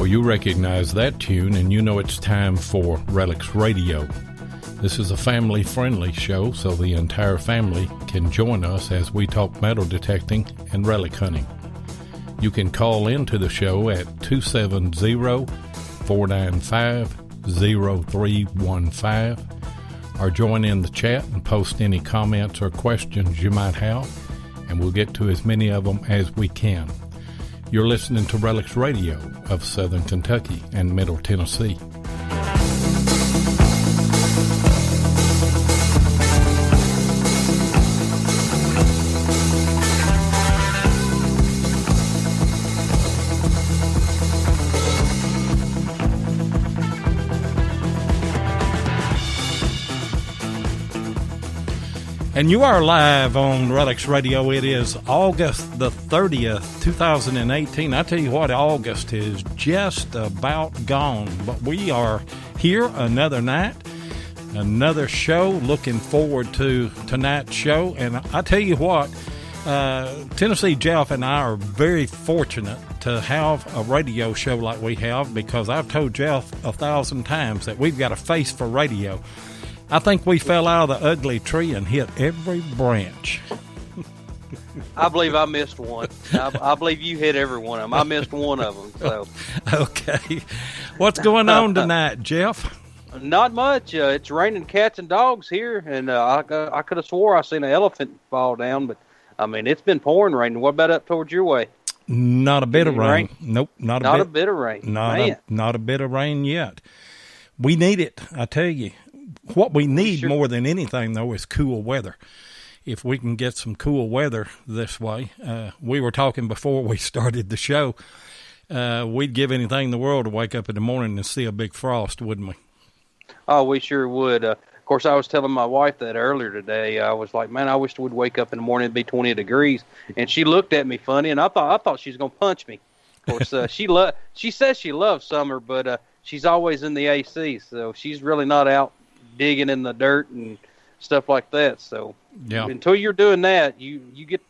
You recognize that tune, and you know it's time for Relics Radio. This is a family-friendly show, so the entire family can join us as we talk metal detecting and relic hunting. You can call into the show at 270-495-0315 or join in the chat and post any comments or questions you might have, and we'll get to as many of them as we can. You're listening to Relics Radio of Southern Kentucky and Middle Tennessee. And you are live on Relics Radio. It is August the 30th, 2018. I tell you what, August is just about gone. But we are here another night, another show. Looking forward to tonight's show. And I tell you what, Tennessee Jeff and I are very fortunate to have a radio show like we have, because I've told Jeff 1,000 times that we've got a face for radio. I think we fell out of the ugly tree and hit every branch. I believe I missed one. I believe you hit every one of them. I missed one of them. So. Okay. What's going on tonight, Jeff? Not much. It's raining cats and dogs here, and I could have swore I seen an elephant fall down, but, I mean, it's been pouring rain. What about up towards your way? Not a bit of rain. Nope, not a bit of rain. Not a bit of rain yet. We need it, I tell you. What we need more than anything, though, is cool weather. If we can get some cool weather this way, we were talking before we started the show, we'd give anything in the world to wake up in the morning and see a big frost, wouldn't we? Oh, we sure would. Of course, I was telling my wife that earlier today. I was like, man, I wish we'd wake up in the morning and be 20 degrees. And she looked at me funny, and I thought she was going to punch me. Of course, she says she loves summer, but she's always in the AC, so she's really not out digging in the dirt and stuff like that. So until you're doing that, you get,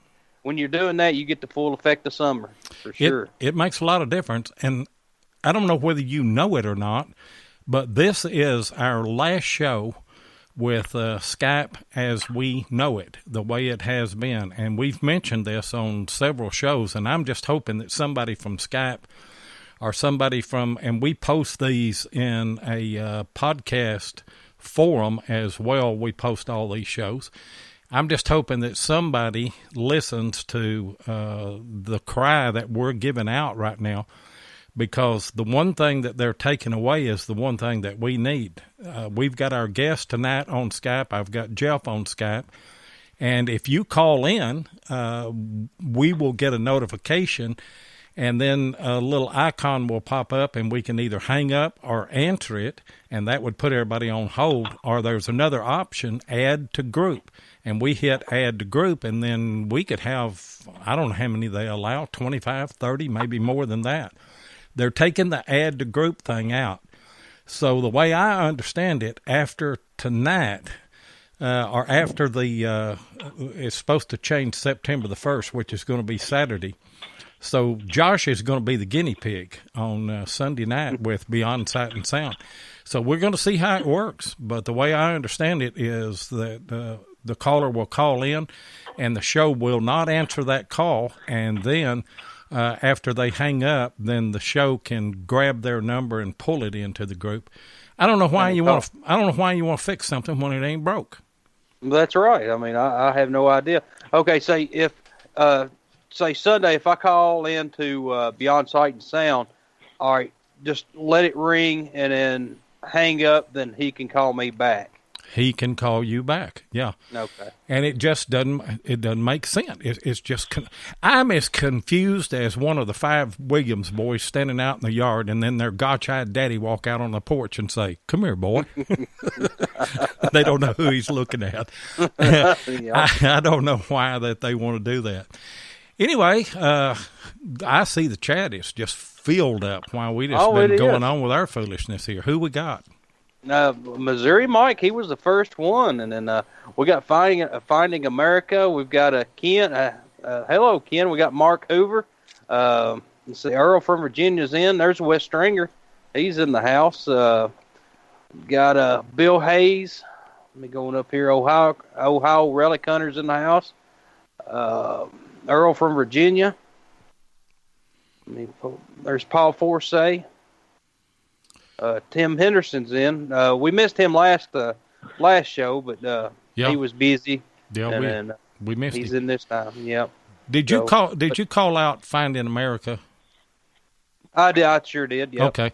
when you're doing that, you get the full effect of summer for sure. It makes a lot of difference. And I don't know whether you know it or not, but this is our last show with Skype as we know it, the way it has been. And we've mentioned this on several shows, and I'm just hoping that somebody from Skype or somebody from, and we post these in a podcast forum as well. We post all these shows. I'm just hoping that somebody listens to the cry that we're giving out right now, because the one thing that they're taking away is the one thing that we need. We've got our guest tonight on Skype. I've got Jeff on Skype. And if you call in, we will get a notification, and then a little icon will pop up, and we can either hang up or answer it, and that would put everybody on hold. Or there's another option, add to group, and we hit add to group, and then we could have, I don't know how many they allow, 25, 30, maybe more than that. They're taking the add to group thing out. So the way I understand it, after tonight, or after it's supposed to change September the 1st, which is going to be Saturday. So Josh is going to be the guinea pig on Sunday night with Beyond Sight and Sound. So we're going to see how it works. But the way I understand it is that the caller will call in, and the show will not answer that call. And then after they hang up, then the show can grab their number and pull it into the group. I don't know why you want to fix something when it ain't broke. That's right. I mean, I have no idea. Okay, say if say Sunday, if I call into Beyond Sight and Sound, all right, just let it ring and then hang up, then he can call me back. he can call you back. Yeah. Okay. And it just doesn't make sense. It's just, I'm as confused as one of the 5 Williams boys standing out in the yard, and then their gotch-eyed daddy walk out on the porch and say, "Come here, boy." They don't know who he's looking at. Yeah. I don't know why that they want to do that. Anyway, I see the chat is just filled up while we just been going on with our foolishness here. Who we got? Missouri Mike, he was the first one, and then we got Finding America. We've got Ken. Hello, Ken. We got Mark Hoover. Let's see, Earl from Virginia's in. There's Wes Stringer. He's in the house. Got Bill Hayes. Let me go up here. Ohio Relic Hunters in the house. Earl from Virginia. There's Paul Forsay. Tim Henderson's in. We missed him last show, but he was busy. Yeah, we missed him. He's in this time. Yep. Did you call out Finding America? I did. I sure did. Yep. Okay.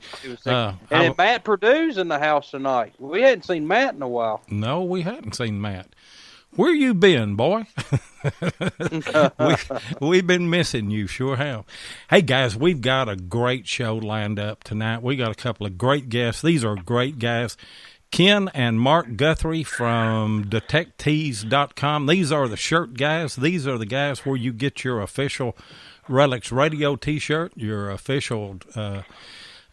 And Matt Purdue's in the house tonight. We hadn't seen Matt in a while. No, we hadn't seen Matt. Where you been, boy? We've been missing you, sure have. Hey, guys, we've got a great show lined up tonight. We got a couple of great guests. These are great guys. Ken and Marc Guthrie from Detectees.com. These are the shirt guys. These are the guys where you get your official Relics Radio T-shirt, your official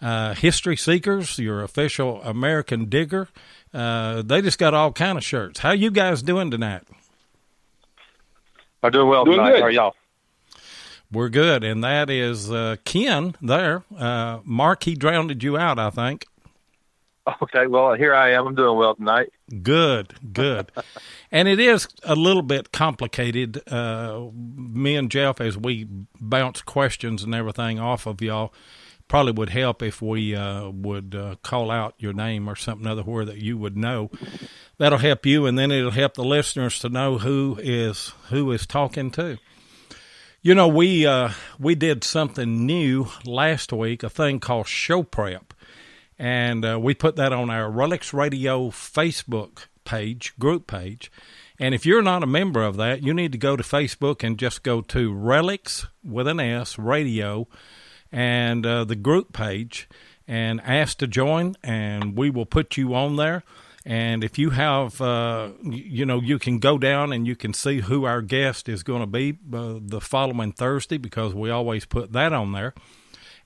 History Seekers, your official American Digger. They just got all kind of shirts. How you guys doing tonight? I'm doing well tonight. Good. How are y'all? We're good, and that is Ken there. Mark, he drowned you out, I think. Okay, well, here I am. I'm doing well tonight. Good. And it is a little bit complicated. Me and Jeff, as we bounce questions and everything off of y'all, probably would help if we would call out your name or something other where that you would know. That'll help you, and then it'll help the listeners to know who is talking to. You know, we did something new last week, a thing called Show Prep, and we put that on our Relics Radio Facebook page, group page. And if you're not a member of that, you need to go to Facebook and just go to Relics with an S Radio and the group page and ask to join, and we will put you on there. And if you have, you can go down and you can see who our guest is going to be the following Thursday, because we always put that on there.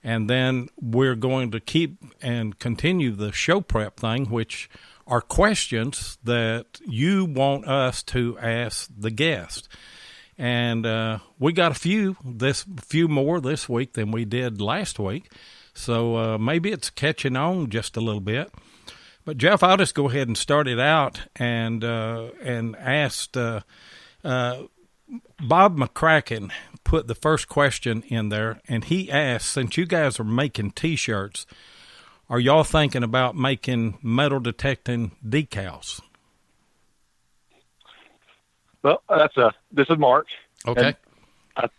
And then we're going to keep and continue the show prep thing, which are questions that you want us to ask the guest. And we got a few more this week than we did last week. So maybe it's catching on just a little bit. But Jeff, I'll just go ahead and start it out and asked Bob McCracken put the first question in there, and he asked, since you guys are making T-shirts, are y'all thinking about making metal detecting decals? Well, this is Mark. Okay.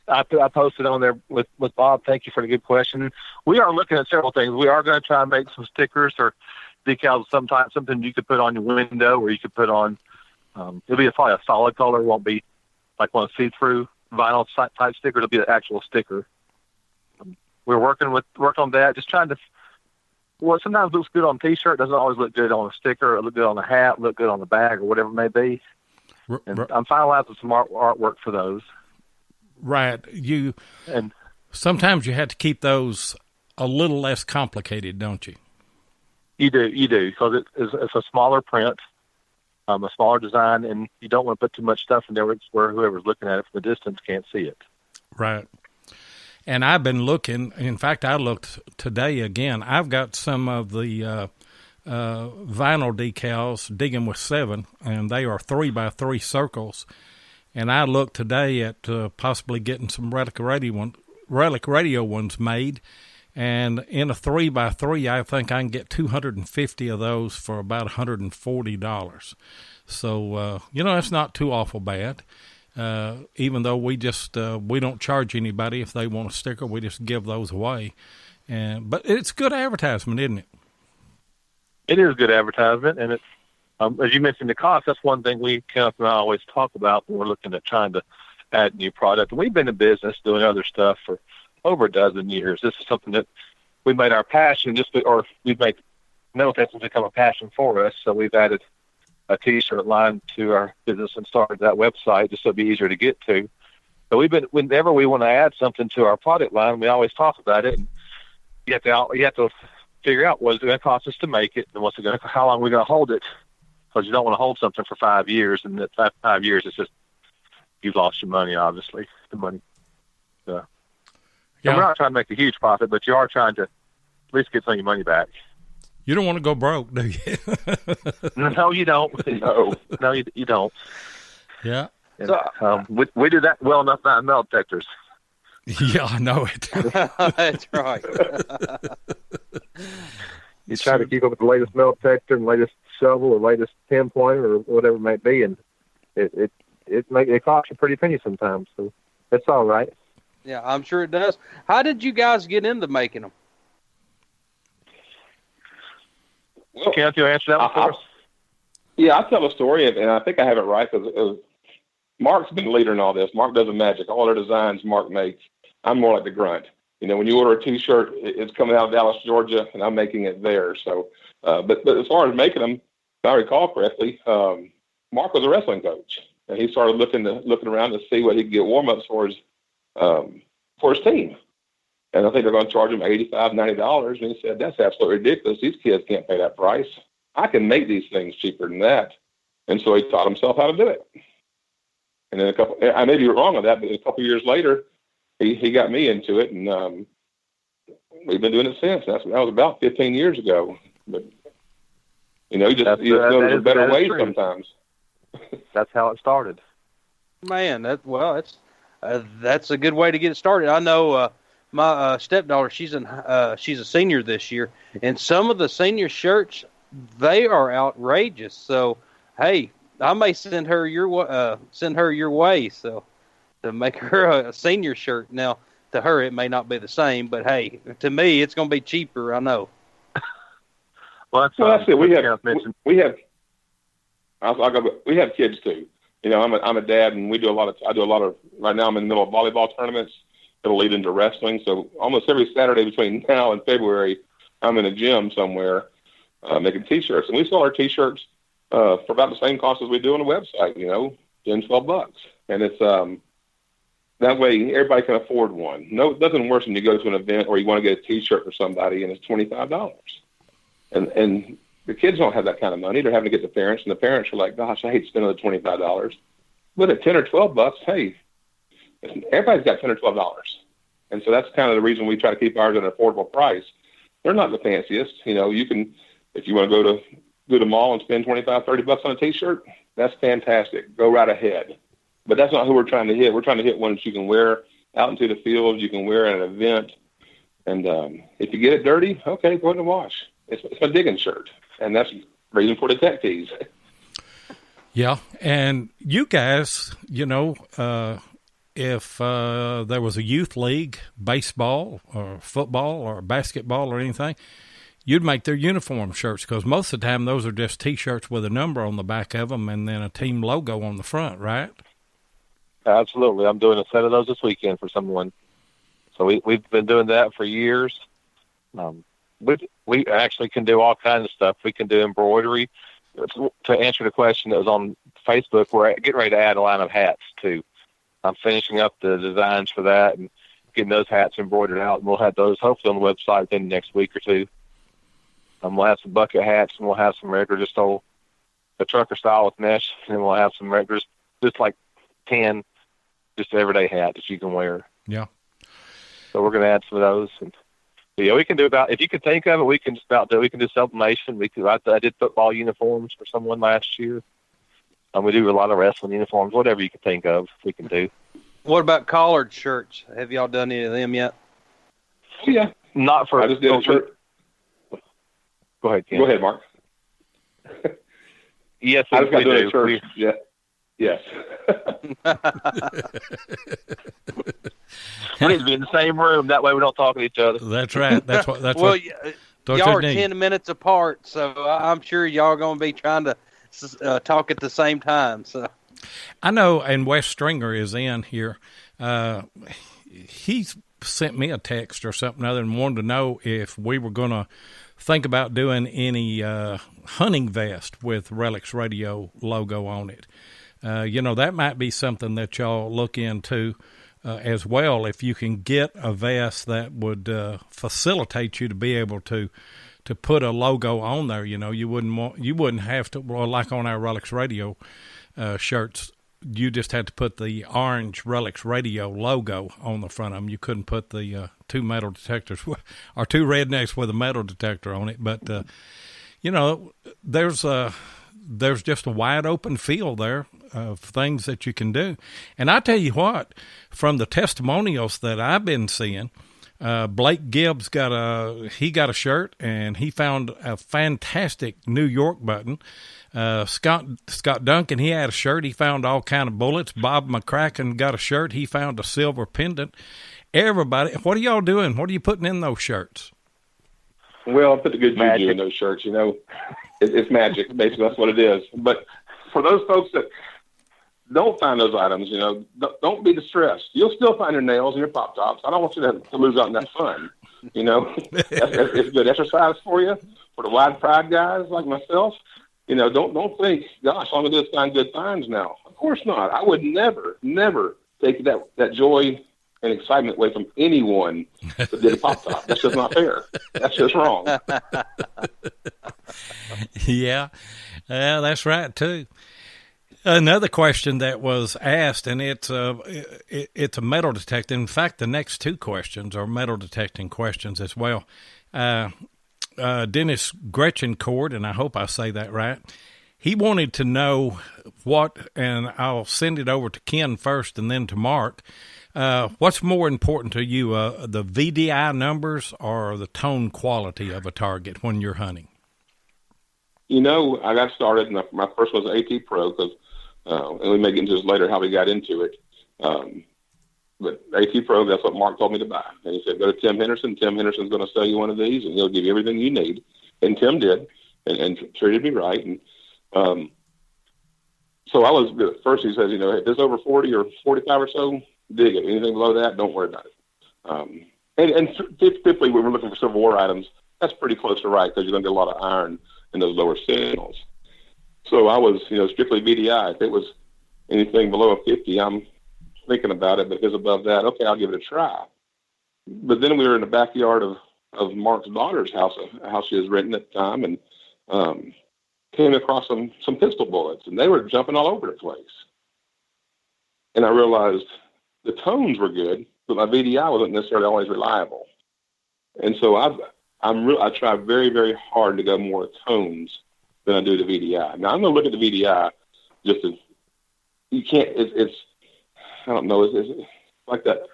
I posted on there with Bob. Thank you for the good question. We are looking at several things. We are going to try and make some stickers or decals sometimes, something you could put on your window, or you could put on, it'll be probably a solid color. It won't be like one see-through vinyl type sticker. It'll be an actual sticker. We're working on that, just trying to, well, sometimes it looks good on a T-shirt. Doesn't always look good on a sticker. It look good on a hat, look good on the bag, or whatever it may be. And I'm finalizing some artwork for those. Right. And sometimes you have to keep those a little less complicated, don't you? You do, because it's a smaller print, a smaller design, and you don't want to put too much stuff in there where whoever's looking at it from a distance can't see it. Right. And I've been looking. In fact, I looked today again. I've got some of the vinyl decals, Digging with 7, and they are 3x3 circles. And I looked today at possibly getting some Relic Radio ones made. And in a 3x3, I think I can get 250 of those for about $140. So, that's not too awful bad. Even though we don't charge anybody if they want a sticker, we just give those away. But it's good advertisement, isn't it? It is good advertisement, and As you mentioned, the cost, that's one thing Kenneth and I always talk about when we're looking at trying to add new product. And we've been in business doing other stuff for over a dozen years. This is something that we made our passion, or we've made metal detectors become a passion for us. So we've added a T-shirt line to our business and started that website just so it'd be easier to get to. But whenever we want to add something to our product line, we always talk about it. And you have to figure out what it's going to cost us to make it, and how long we're going to hold it. Because you don't want to hold something for 5 years, and that 5 years is just you've lost your money. Obviously, the money. Yeah. And we're not trying to make a huge profit, but you are trying to at least get some of your money back. You don't want to go broke, do you? No, you don't. No, you don't. Yeah. And, we do that well enough now in metal detectors. Yeah, I know it. That's right. You try to keep up with the latest metal detector and latest shovel or latest pinpointer or whatever it may be, and it costs you a pretty penny sometimes. So it's all right. Yeah, I'm sure it does. How did you guys get into making them? Well, Kenneth, you answer that one for us? Yeah, I'll tell a story, and I think I have it right because Mark's been the leader in all this. Mark does the magic. All our designs Mark makes. I'm more like the grunt. When you order a T-shirt, it's coming out of Dallas, Georgia, and I'm making it there. So, but as far as making them, if I recall correctly, Mark was a wrestling coach, and he started looking around to see what he could get warm-ups for his team. And I think they're going to charge him $85, $90. And he said, that's absolutely ridiculous. These kids can't pay that price. I can make these things cheaper than that. And so he taught himself how to do it. And then I may be wrong on that, but a couple of years later, he got me into it, and we've been doing it since. That was about 15 years ago. But, you know know there's a better way sometimes. That's how it started. Man, that's a good way to get it started. I know my stepdaughter, she's a senior this year, and some of the senior shirts, they are outrageous. So, hey, I may send her your way, so to make her a senior shirt. Now, to her, it may not be the same, but hey, to me, it's going to be cheaper. I know. Well, that's it. We have kids too. I'm a dad, and I do a lot of. Right now, I'm in the middle of volleyball tournaments. It'll lead into wrestling. So almost every Saturday between now and February, I'm in a gym somewhere making T-shirts, and we sell our T-shirts for about the same cost as we do on the website. $10-12, and it's that way everybody can afford one. No, it doesn't worse when you go to an event or you want to get a T-shirt for somebody and it's $25, and the kids don't have that kind of money. They're having to get the parents, and the parents are like, "Gosh, I hate spending the $25." But at $10 or $12, hey, everybody's got $10 or $12, and so that's kind of the reason we try to keep ours at an affordable price. They're not the fanciest. You can, if you want to go to the mall and spend $25-30 on a T-shirt, that's fantastic. Go right ahead. But that's not who we're trying to hit. We're trying to hit ones you can wear out into the field, you can wear at an event, and if you get it dirty, okay, go ahead and wash. It's a digging shirt, and that's the reason for Detectees. Yeah, and you guys, if there was a youth league, baseball or football or basketball or anything, you'd make their uniform shirts, because most of the time those are just T-shirts with a number on the back of them and then a team logo on the front, right? Absolutely. I'm doing a set of those this weekend for someone. So we've been doing that for years. We actually can do all kinds of stuff. We can do embroidery. To answer the question that was on Facebook, we're getting ready to add a line of hats too. I'm finishing up the designs for that and getting those hats embroidered out, and we'll have those hopefully on the website within the next week or two. We'll have some bucket hats, and we'll have some regular, just the trucker style with mesh, and then we'll have some regular, just like 10, just everyday hat that you can wear. Yeah. So we're going to add some of those, and yeah, we can do about, if you can think of it, we can just about do. We can do sublimation. I did football uniforms for someone last year. We do a lot of wrestling uniforms, whatever you can think of, we can do. What about collared shirts? Have y'all done any of them yet? Oh, yeah. Not for. I just did a shirt. Go ahead, Ken. Go ahead, Mark. Yes, I just got to do a shirt. Yeah. Yes. We need to be in the same room. That way we don't talk to each other. That's right. That's what. Well, y'all are 10 minutes apart, so I'm sure y'all are going to be trying to talk at the same time. So I know, and Wes Stringer is in here. He sent me a text or something other and wanted to know if we were going to think about doing any hunting vest with Relics Radio logo on it. That might be something that y'all look into as well. If you can get a vest that would facilitate you to be able to put a logo on there, you wouldn't have to, well, like on our Relics Radio shirts, you just had to put the orange Relics Radio logo on the front of them. You couldn't put the two metal detectors or two rednecks with a metal detector on it. But, there's just a wide open field there of things that you can do. And I tell you what, from the testimonials that I've been seeing, Blake Gibbs got a shirt, and he found a fantastic New York button. Scott Duncan, he had a shirt. He found all kind of bullets. Bob McCracken got a shirt. He found a silver pendant. Everybody, what are y'all doing? What are you putting in those shirts? Well, I put the good juju in those shirts. It's magic. Basically, that's what it is. But for those folks that don't find those items, don't be distressed. You'll still find your nails and your pop tops. I don't want you to lose out on that fun. It's good exercise for you, for the wide pride guys like myself. Don't think, gosh, all I'm gonna do is find good finds now. Of course not. I would never take that joy and excitement away from anyone that did a pop top. That's just not fair. That's just wrong. Yeah, that's right too. Another question that was asked, and it's a metal detecting. In fact, the next two questions are metal detecting questions as well. Dennis Gretchencourt, and I hope I say that right, he wanted to know and I'll send it over to Ken first and then to Mark. What's more important to you, the VDI numbers or the tone quality of a target when you're hunting? I got started, and my first was AT Pro, and we may get into this later how we got into it. But AT Pro, that's what Mark told me to buy. And he said, go to Tim Henderson. Tim Henderson's going to sell you one of these, and he'll give you everything you need. And Tim did, and treated me right. And so I was, at first he says, if it's over 40 or 45 or so, dig it. Anything below that, don't worry about it. And typically when we're looking for Civil War items, that's pretty close to right because you're going to get a lot of iron in those lower signals. So I was, strictly VDI. If it was anything below a 50, I'm thinking about it, but if it's above that, okay, I'll give it a try. But then we were in the backyard of Mark's daughter's house, a house she was renting at the time, and came across some pistol bullets, and they were jumping all over the place. And I realized the tones were good, but my VDI wasn't necessarily always reliable. And so I try very, very hard to go more tones than I do the VDI. Now I'm going to look at the VDI just as you can't. It's I don't know. It's like that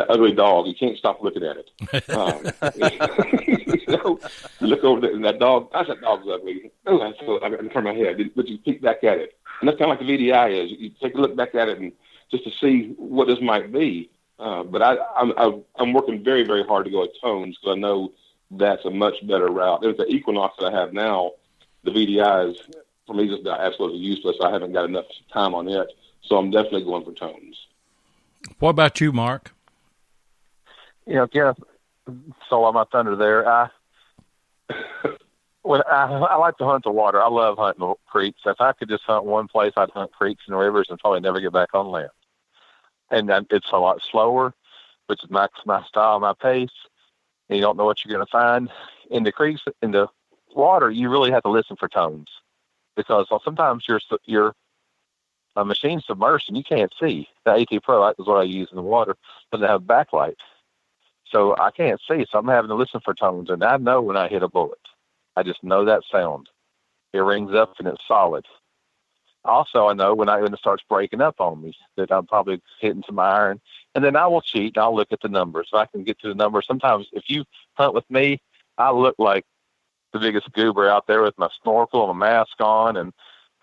ugly dog. You can't stop looking at it. You look over there, and that dog. Gosh, that dog's ugly. Oh, I got to turn my head, but you peek back at it, and that's kind of like the VDI is. You take a look back at it and just to see what this might be. But I'm working very, very hard to go at tones because I know that's a much better route. There's the Equinox that I have now. The VDI is, for me, just absolutely useless. I haven't got enough time on it. So I'm definitely going for tones. What about you, Mark? Jeff, stole all my thunder there. I like to hunt the water. I love hunting creeks. If I could just hunt one place, I'd hunt creeks and rivers and probably never get back on land. And it's a lot slower, which is my style, my pace. And you don't know what you're going to find. In the creeks, in the water, you really have to listen for tones because sometimes your machine's submerged and you can't see. The AT Pro is what I use in the water, doesn't have backlight. So I can't see, so I'm having to listen for tones. And I know when I hit a bullet. I just know that sound. It rings up and it's solid. Also, I know when it starts breaking up on me that I'm probably hitting some iron. And then I will cheat and I'll look at the numbers. So I can get to the numbers. Sometimes if you hunt with me, I look like the biggest goober out there with my snorkel and my mask on, and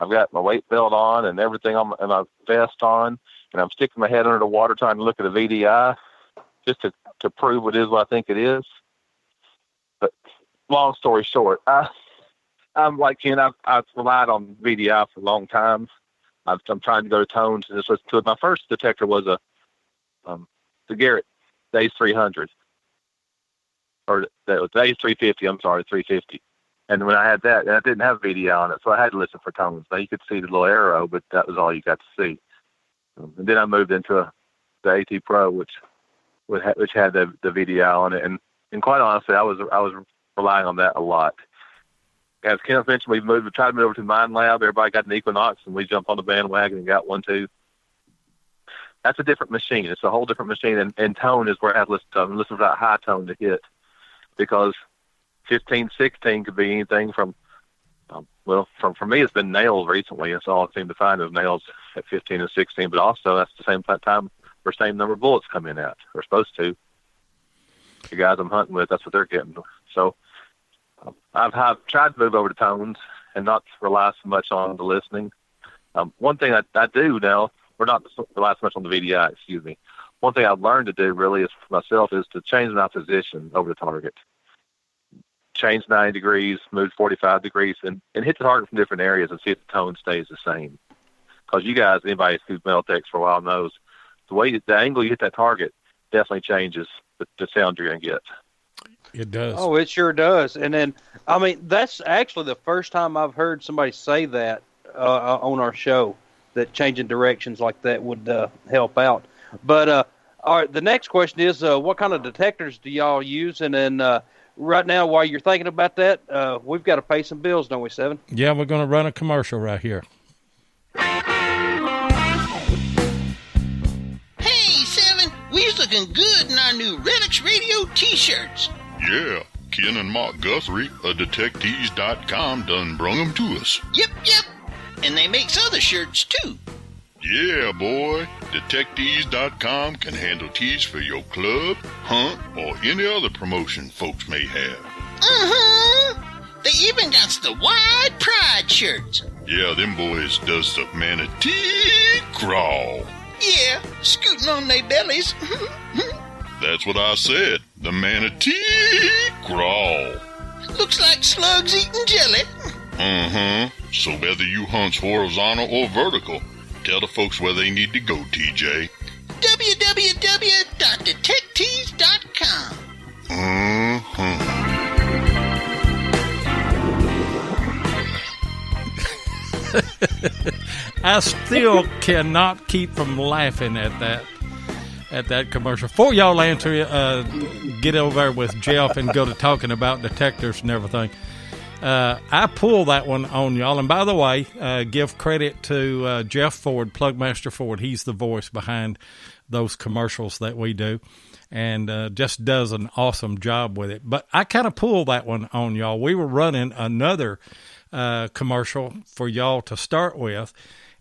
I've got my weight belt on and everything on and my vest on, and I'm sticking my head under the water trying to look at a VDI just to prove what I think it is. But long story short, I I'm like Ken. I've relied on VDI for a long time. I'm trying to go to tones and just listen to it. My first detector was the Garrett, the Ace 300, or the Ace 350. I'm sorry, 350. And when I had that, and I didn't have VDI on it, so I had to listen for tones. Now you could see the little arrow, but that was all you got to see. And then I moved into the AT Pro, which had the VDI on it, and quite honestly, I was relying on that a lot. As Kenneth mentioned, we tried to move over to Mind Lab. Everybody got an Equinox, and we jumped on the bandwagon and got one too. That's a different machine. It's a whole different machine, and tone is where I have to listen for that high tone to hit, because 15, 16 could be anything from, for me, it's been nails recently. That's all I seem to find is nails at 15 and 16, but also that's the same time where same number of bullets come in at. They're supposed to. The guys I'm hunting with, that's what they're getting. So I've tried to move over to tones and not rely so much on the listening. One thing I do now, or not rely so much on the VDI, excuse me. One thing I've learned to do really is for myself is to change my position over the target. Change 90 degrees, move 45 degrees, and hit the target from different areas and see if the tone stays the same. Because you guys, anybody who's metal techs for a while knows, the angle you hit that target definitely changes the sound you're going to get. It does. Oh, it sure does. And then, I mean, that's actually the first time I've heard somebody say that on our show, that changing directions like that would help out. But all right, the next question is, what kind of detectors do y'all use? And then right now, while you're thinking about that, we've got to pay some bills, don't we, Seven? Yeah, we're going to run a commercial right here. Hey, Seven, we're looking good in our new Relics Radio T-Shirts. Yeah, Ken and Marc Guthrie of Detectees.com done brung them to us. Yep. And they makes other shirts, too. Yeah, boy. Detectees.com can handle tees for your club, hunt, or any other promotion folks may have. They even got the Wide Pride shirts. Yeah, them boys does the manatee crawl. Yeah, scooting on their bellies. That's what I said. The manatee crawl. Looks like slugs eating jelly. So whether you hunt horizontal or vertical, tell the folks where they need to go, TJ. www.detectees.com. I still cannot keep from laughing at that commercial. Before y'all answer, get over there with Jeff and go to talking about detectors and everything. I pulled that one on y'all. And by the way, give credit to Jeff Ford, Plugmaster Ford. He's the voice behind those commercials that we do, and just does an awesome job with it. But I kind of pulled that one on y'all. We were running another commercial for y'all to start with,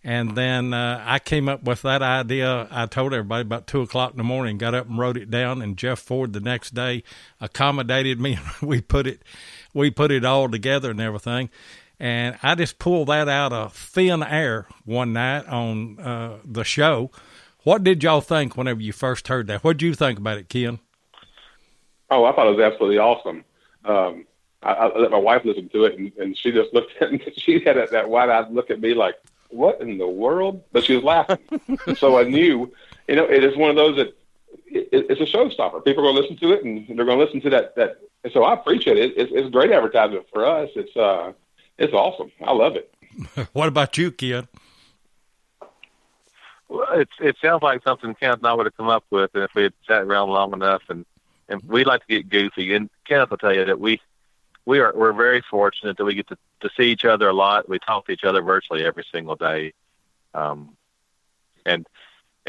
and then I came up with that idea. I told everybody about 2 o'clock in the morning, got up and wrote it down, and Jeff Ford the next day accommodated me. We put it all together and everything. And I just pulled that out of thin air one night on the show. What did y'all think whenever you first heard that? What did you think about it, Ken? Oh, I thought it was absolutely awesome. I let my wife listen to it, and she just looked at me. She had that wide-eyed look at me like, what in the world? But she was laughing. So I knew, it is one of those that it's a showstopper. People are going to listen to it, and they're going to listen to that. And so I appreciate it. It's great advertisement for us. It's awesome. I love it. What about you, Ken? Well, it sounds like something Kenneth and I would have come up with if we had sat around long enough, and we like to get goofy. And Kenneth will tell you that we're very fortunate that we get to see each other a lot. We talk to each other virtually every single day, and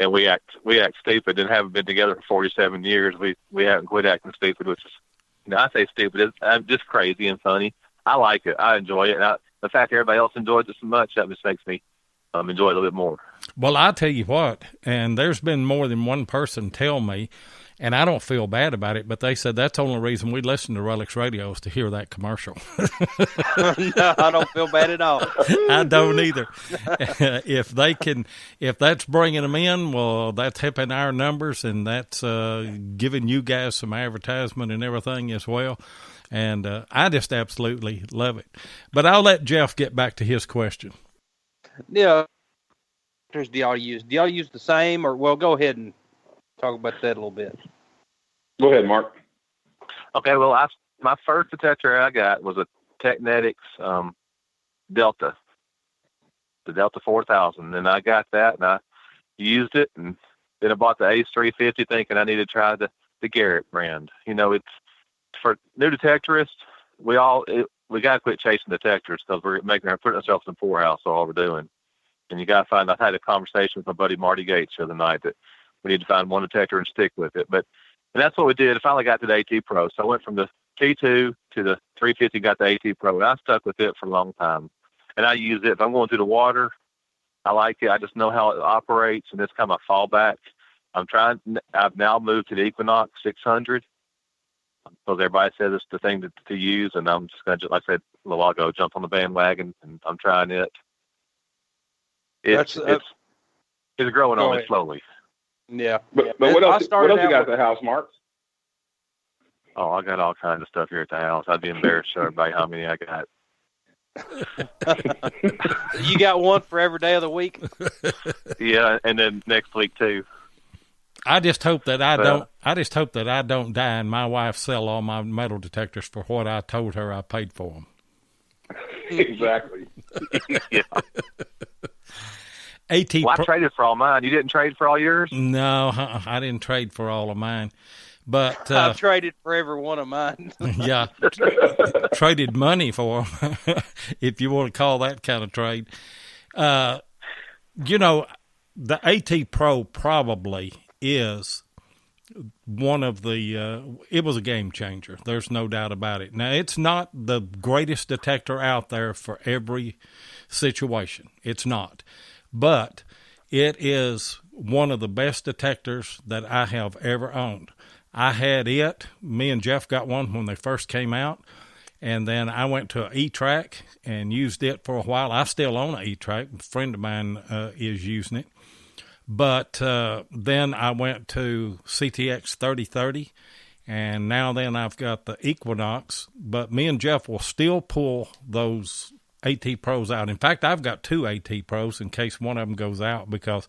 we act stupid and haven't been together for 47 years. We haven't quit acting stupid, which is, I say stupid. I'm just crazy and funny. I like it. I enjoy it. And the fact everybody else enjoys it so much, that just makes me enjoy it a little bit more. Well, I tell you what, and there's been more than one person tell me, and I don't feel bad about it, but they said that's the only reason we listen to Relics Radio is to hear that commercial. No, I don't feel bad at all. I don't either. If that's bringing them in, well, that's helping our numbers, and that's giving you guys some advertisement and everything as well. And I just absolutely love it. But I'll let Jeff get back to his question. Yeah. Do y'all use the same, or well, go ahead and talk about that a little bit. Go ahead, Mark. Okay, well, my first detector I got was a Technetics Delta, the Delta 4000, and I got that, and I used it, and then I bought the Ace 350 thinking I needed to try the Garrett brand. You know, it's for new detectorists, we got to quit chasing detectors because we're putting ourselves in poorhouse, all we're doing. And you got to find, I had a conversation with my buddy Marty Gates the other night that we need to find one detector and stick with it. And that's what we did. I finally got to the AT Pro. So I went from the T2 to the 350, got the AT Pro, and I stuck with it for a long time. And I use it. If I'm going through the water, I like it. I just know how it operates, and it's kind of my fallback. I've now moved to the Equinox 600 because everybody says it's the thing to use, and I'm just going to, like I said a little while ago, jump on the bandwagon, and I'm trying it. It's growing on me slowly. Yeah. But what else you got at the house, Mark? Oh, I got all kinds of stuff here at the house. I'd be embarrassed to show everybody how many I got. You got one for every day of the week? Yeah, and then next week too. I just hope that I don't die and my wife sell all my metal detectors for what I told her I paid for them. Exactly. Yeah. I traded for all mine. You didn't trade for all yours? No, I didn't trade for all of mine. But I've traded for every one of mine. Yeah, traded money for them, if you want to call that kind of trade. You know, the AT Pro probably is one of the, it was a game changer. There's no doubt about it. Now, it's not the greatest detector out there for every situation. It's not. But it is one of the best detectors that I have ever owned. I had it. Me and Jeff got one when they first came out. And then I went to an E-Track and used it for a while. I still own an E-Track. A friend of mine is using it. But then I went to CTX 3030, and now then I've got the Equinox. But me and Jeff will still pull those AT Pros out. In fact, I've got two AT Pros in case one of them goes out because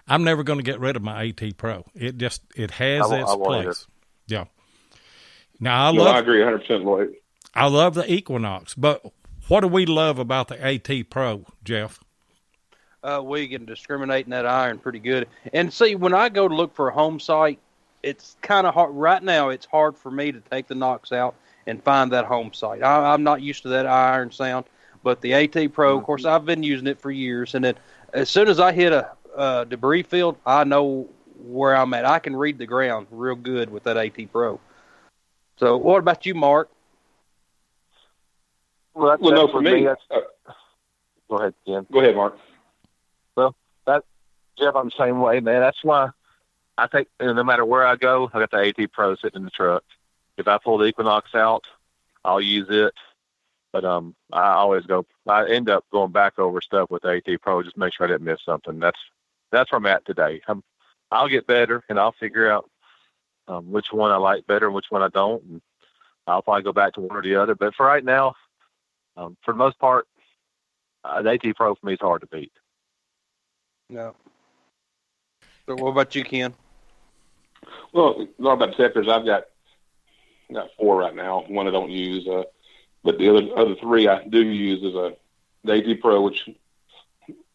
I'm never going to get rid of my AT Pro. It has its place. Yeah. Now I agree 100%, Lloyd. I love the Equinox, but what do we love about the AT Pro, Jeff? We can discriminate in that iron pretty good. And see, when I go to look for a home site, it's kind of hard. Right now, it's hard for me to take the Knox out and find that home site. I'm not used to that iron sound, but the AT Pro, of course, I've been using it for years. And then as soon as I hit a debris field, I know where I'm at. I can read the ground real good with that AT Pro. So what about you, Mark? Well, no, for me, go ahead, Ken. Go ahead, Mark. Well, Jeff, I'm the same way, man. That's why I take, no matter where I go, I got the AT Pro sitting in the truck. If I pull the Equinox out, I'll use it. But I end up going back over stuff with the AT Pro, just make sure I didn't miss something. That's where I'm at today. I'll get better, and I'll figure out which one I like better and which one I don't. And I'll probably go back to one or the other. But for right now, for the most part, the AT Pro for me is hard to beat. No. So what about you, Ken? Well, not about detectors. I've got four right now. One I don't use, but the other three I do use is the AT Pro, which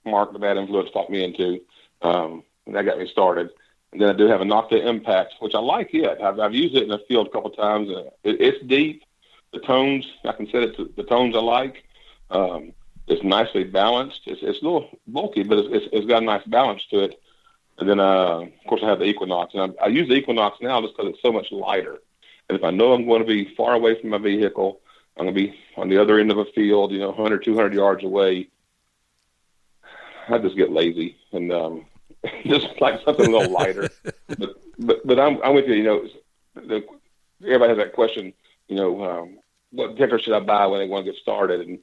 Mark, the Bad Influence, taught me into, and that got me started. And then I do have a Nocta Impact, which I like it. I've used it in the field a couple of times. It's deep. The tones, I can set it to the tones I like. It's nicely balanced. It's a little bulky, but it's got a nice balance to it. And then, of course, I have the Equinox. And I use the Equinox now just because it's so much lighter. And if I know I'm going to be far away from my vehicle, I'm going to be on the other end of a field, 100, 200 yards away, I just get lazy and just like something a little lighter. But I'm with you. Everybody has that question. What detector should I buy when they want to get started? And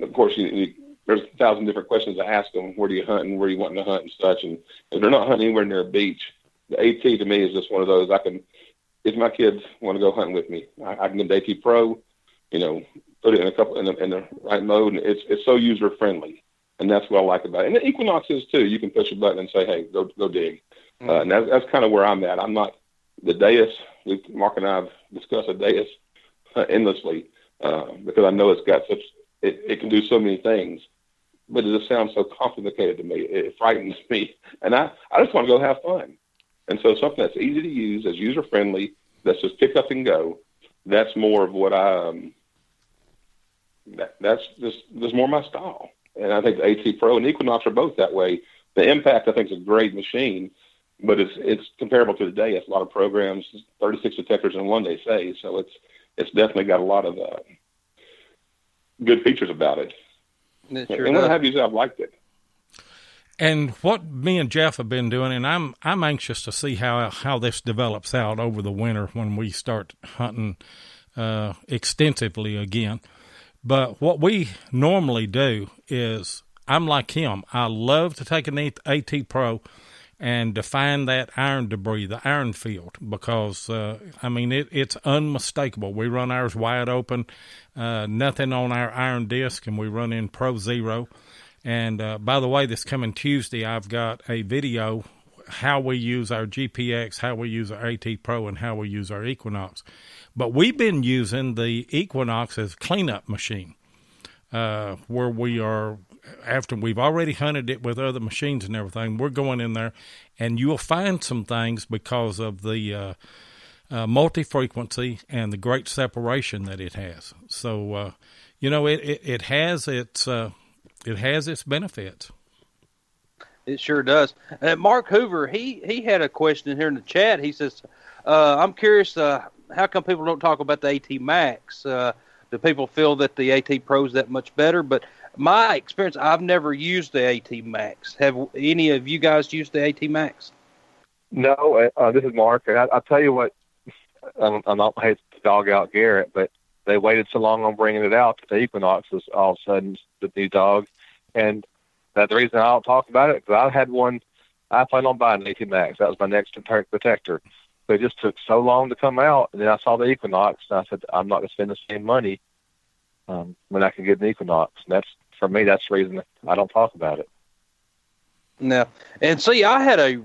of course, there's 1,000 different questions to ask them. Where do you hunt and where do you want to hunt and such? And if they're not hunting anywhere near a beach, the AT to me is just one of those. if my kids want to go hunting with me, I can get the AT Pro, put it in the right mode, and it's so user friendly, and that's what I like about it. And the Equinox is too. You can push a button and say, "Hey, go dig," and that's kind of where I'm at. I'm not the Deus. Mark and I have discussed a Deus endlessly because I know it's got it can do so many things, but it just sounds so complicated to me. It frightens me, and I just want to go have fun. And so something that's easy to use, that's user friendly, that's just pick up and go. That's more of what that's more my style. And I think the AT Pro and Equinox are both that way. The Impact, I think, is a great machine, but it's comparable to the Deus. A lot of programs, 36 detectors in one, they say. So it's definitely got a lot of good features about it. And when I have used it, I've liked it. And what me and Jeff have been doing, and I'm anxious to see how this develops out over the winter when we start hunting extensively again. But what we normally do is, I'm like him. I love to take an AT Pro and define that iron debris, the iron field, because, it's unmistakable. We run ours wide open, nothing on our iron disc, and we run in Pro Zero. And by the way, this coming Tuesday, I've got a video how we use our GPX, how we use our AT Pro, and how we use our Equinox. But we've been using the Equinox as a cleanup machine, where we are, after we've already hunted it with other machines and everything, we're going in there, and you'll find some things because of the multi-frequency and the great separation that it has. So, it has its benefits. It sure does. Mark Hoover, he had a question here in the chat. He says, I'm curious, how come people don't talk about the AT Max? Do people feel that the AT Pro is that much better? But my experience, I've never used the AT Max. Have any of you guys used the AT Max? No, this is Mark. And I'll tell you what, I'm not hate to dog out Garrett, but they waited so long on bringing it out. The Equinox was all of a sudden the new dog. And that's the reason I don't talk about it, because I had one. I planned on buying an AT Max. That was my next detector. But it just took so long to come out. And then I saw the Equinox, and I said, I'm not going to spend the same money when I can get an Equinox. And for me, that's the reason I don't talk about it. No. And see, I had a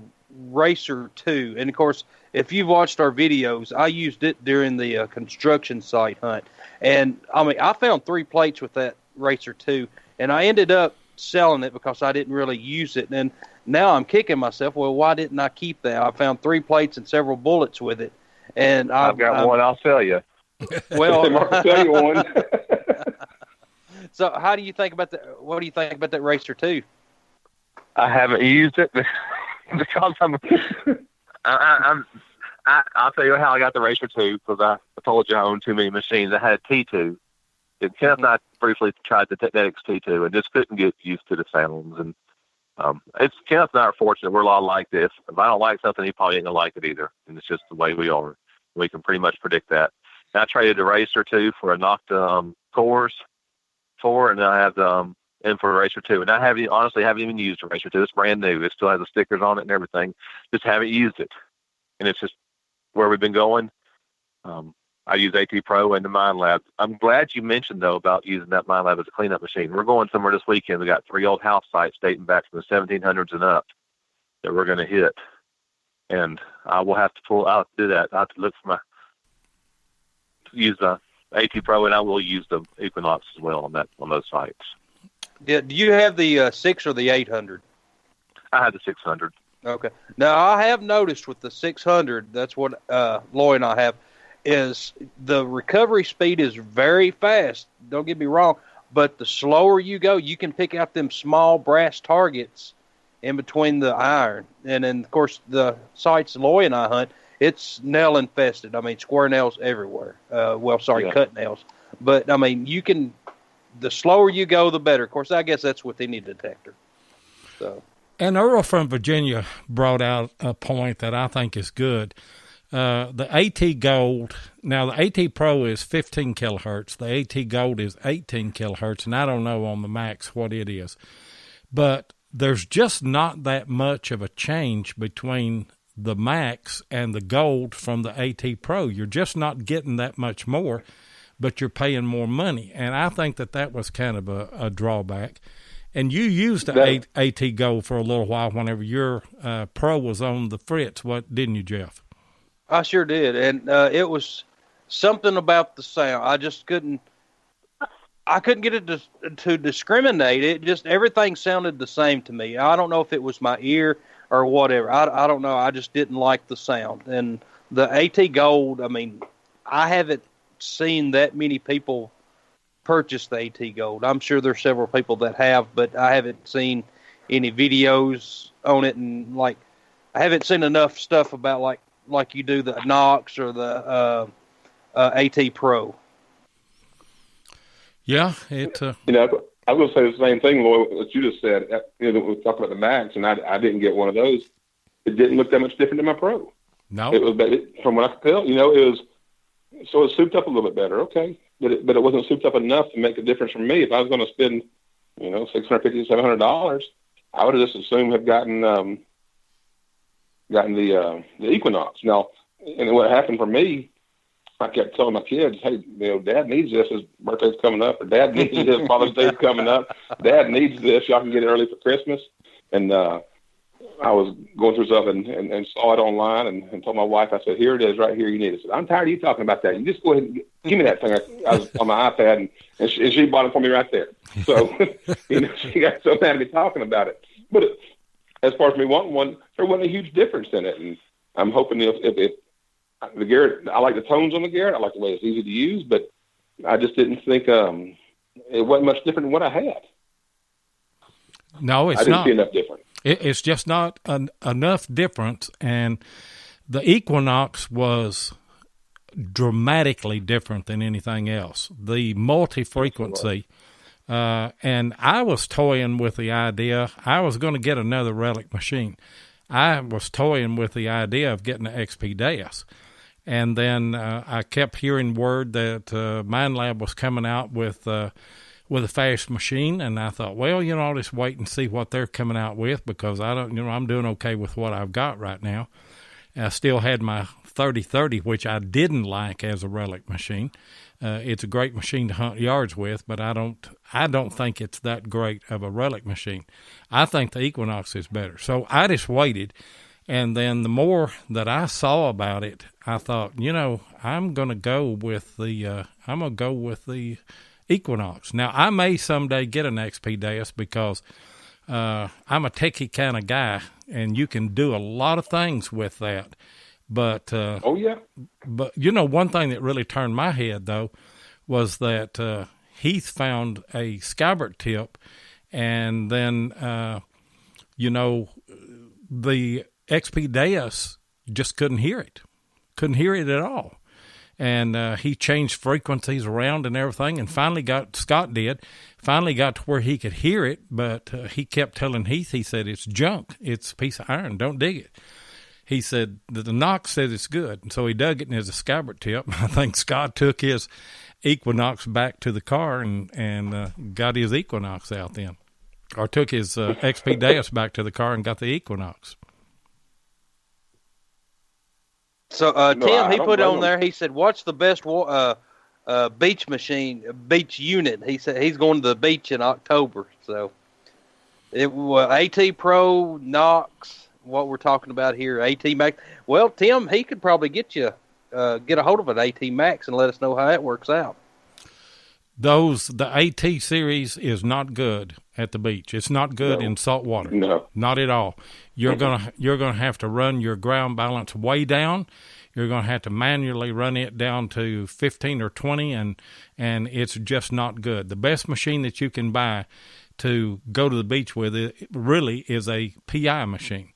Racer 2. And, of course, if you've watched our videos, I used it during the construction site hunt. And, I found 3 plates with that Racer 2. And I ended up selling it because I didn't really use it. And now I'm kicking myself. Well, why didn't I keep that? I found 3 plates and several bullets with it. And I've got one. I'll sell you. Well, I'll sell you one. So, what do you think about that Racer 2? I haven't used it because I'll tell you how I got the Racer 2, because I told you I own too many machines. I had a T2. And Kenneth and I briefly tried the Detectees T2 and just couldn't get used to the sounds. And Kenneth and I are fortunate. We're a lot like this. If I don't like something, he probably ain't going to like it either. And it's just the way we are. We can pretty much predict that. And I traded the Racer 2 for a Nocta Cores 4, and I have in for a Racer 2. And I honestly haven't even used a Racer 2. It's brand new. It still has the stickers on it and everything. Just haven't used it. And it's just where we've been going. I use AT Pro and the Mind Lab. I'm glad you mentioned, though, about using that Mind Lab as a cleanup machine. We're going somewhere this weekend. We got 3 old house sites dating back from the 1700s and up that we're going to hit. And I will have to do that. I have to look for use the AT Pro, and I will use the Equinox as well on those sites. Yeah, do you have the 6 or the 800? I have the 600. Okay. Now, I have noticed with the 600, that's what Loy and I have, is the recovery speed is very fast. Don't get me wrong, but the slower you go, you can pick out them small brass targets in between the iron. And then, of course, the sites Loy and I hunt, it's nail infested. Square nails everywhere. Cut nails. But, the slower you go, the better. Of course, I guess that's with any detector. So. And Earl from Virginia brought out a point that I think is good. The AT Gold, now the AT Pro is 15 kilohertz. The AT Gold is 18 kilohertz, and I don't know on the Max what it is. But there's just not that much of a change between the Max and the Gold from the AT Pro. You're just not getting that much more, but you're paying more money. And I think that was kind of a drawback. And you used the AT Gold for a little while whenever your Pro was on the fritz, didn't you, Jeff? I sure did. And it was something about the sound. I couldn't get it to discriminate. It just, everything sounded the same to me. I don't know if it was my ear or whatever. I don't know. I just didn't like the sound. And the AT Gold, I mean, I haven't seen that many people purchase the AT Gold. I'm sure there's several people that have, but I haven't seen any videos on it. And I haven't seen enough stuff about like you do the Knox or the AT Pro. Yeah, I was going to say the same thing, Lloyd, what you just said. We were talking about the Max, and I didn't get one of those. It didn't look that much different than my Pro. No. It was, from what I could tell, it was souped up a little bit better, okay. But it wasn't souped up enough to make a difference for me. If I was going to spend, $650, $700, I would have just assumed have gotten the Equinox. Now, and what happened for me, I kept telling my kids, hey, Dad needs this. His birthday's coming up, or Dad needs this. Father's Day's coming up. Dad needs this. Y'all can get it early for Christmas. And I was going through something and saw it online and told my wife, I said, here it is right here. You need it. I said, I'm tired of you talking about that. You just go ahead and give me that thing. I was on my iPad, and she bought it for me right there. So, she got so mad at me talking about it. But as far as me wanting one, there wasn't a huge difference in it. And I'm hoping if the Garrett, I like the tones on the Garrett. I like the way it's easy to use, but I just didn't think it wasn't much different than what I had. No, it's not. I didn't see enough different. It's just not enough difference, and the Equinox was dramatically different than anything else. The multi-frequency, and I was toying with the idea. I was going to get another Relic machine. I was toying with the idea of getting an XP Deus. And then I kept hearing word that MindLab was coming out with a fast machine, and I thought, well, I'll just wait and see what they're coming out with, because I'm doing okay with what I've got right now. I still had my 3030, which I didn't like as a Relic machine. It's a great machine to hunt yards with, but I don't think it's that great of a Relic machine. I think the Equinox is better. So I just waited. And then the more that I saw about it, I thought, I'm going to go with the Equinox. Now, I may someday get an XP Deus, because I'm a techie kind of guy, and you can do a lot of things with that. But oh yeah. But one thing that really turned my head though was that Heath found a scabbard tip, and then the XP Deus just couldn't hear it at all. And he changed frequencies around and everything, and finally got to where he could hear it, but he kept telling Heath, he said, it's junk. It's a piece of iron. Don't dig it. He said, the Knox says it's good. And so he dug it, and there's a scabbard tip. I think Scott took his Equinox back to the car and got his Equinox out then. Or took his XP Deus back to the car and got the Equinox. So, Tim, he put on there, he said, what's the best beach unit? He said he's going to the beach in October. So, AT Pro, Knox, what we're talking about here, AT Max. Well, Tim, he could probably get a hold of an AT Max and let us know how that works out. The AT series is not good at the beach. It's not good in salt water. No, not at all. You're gonna have to run your ground balance way down. You're gonna have to manually run it down to 15 or 20, and it's just not good. The best machine that you can buy to go to the beach with it really is a PI machine,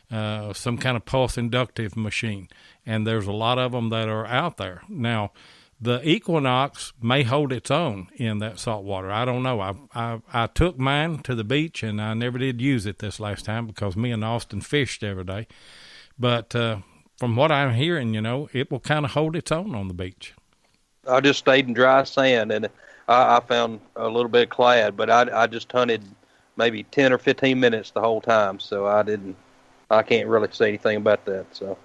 some kind of pulse inductive machine, and there's a lot of them that are out there now. The Equinox may hold its own in that salt water. I don't know. I took mine to the beach, and I never did use it this last time because me and Austin fished every day. But from what I'm hearing, it will kind of hold its own on the beach. I just stayed in dry sand, and I found a little bit of clad, but I just hunted maybe 10 or 15 minutes the whole time, so I didn't I can't really say anything about that. So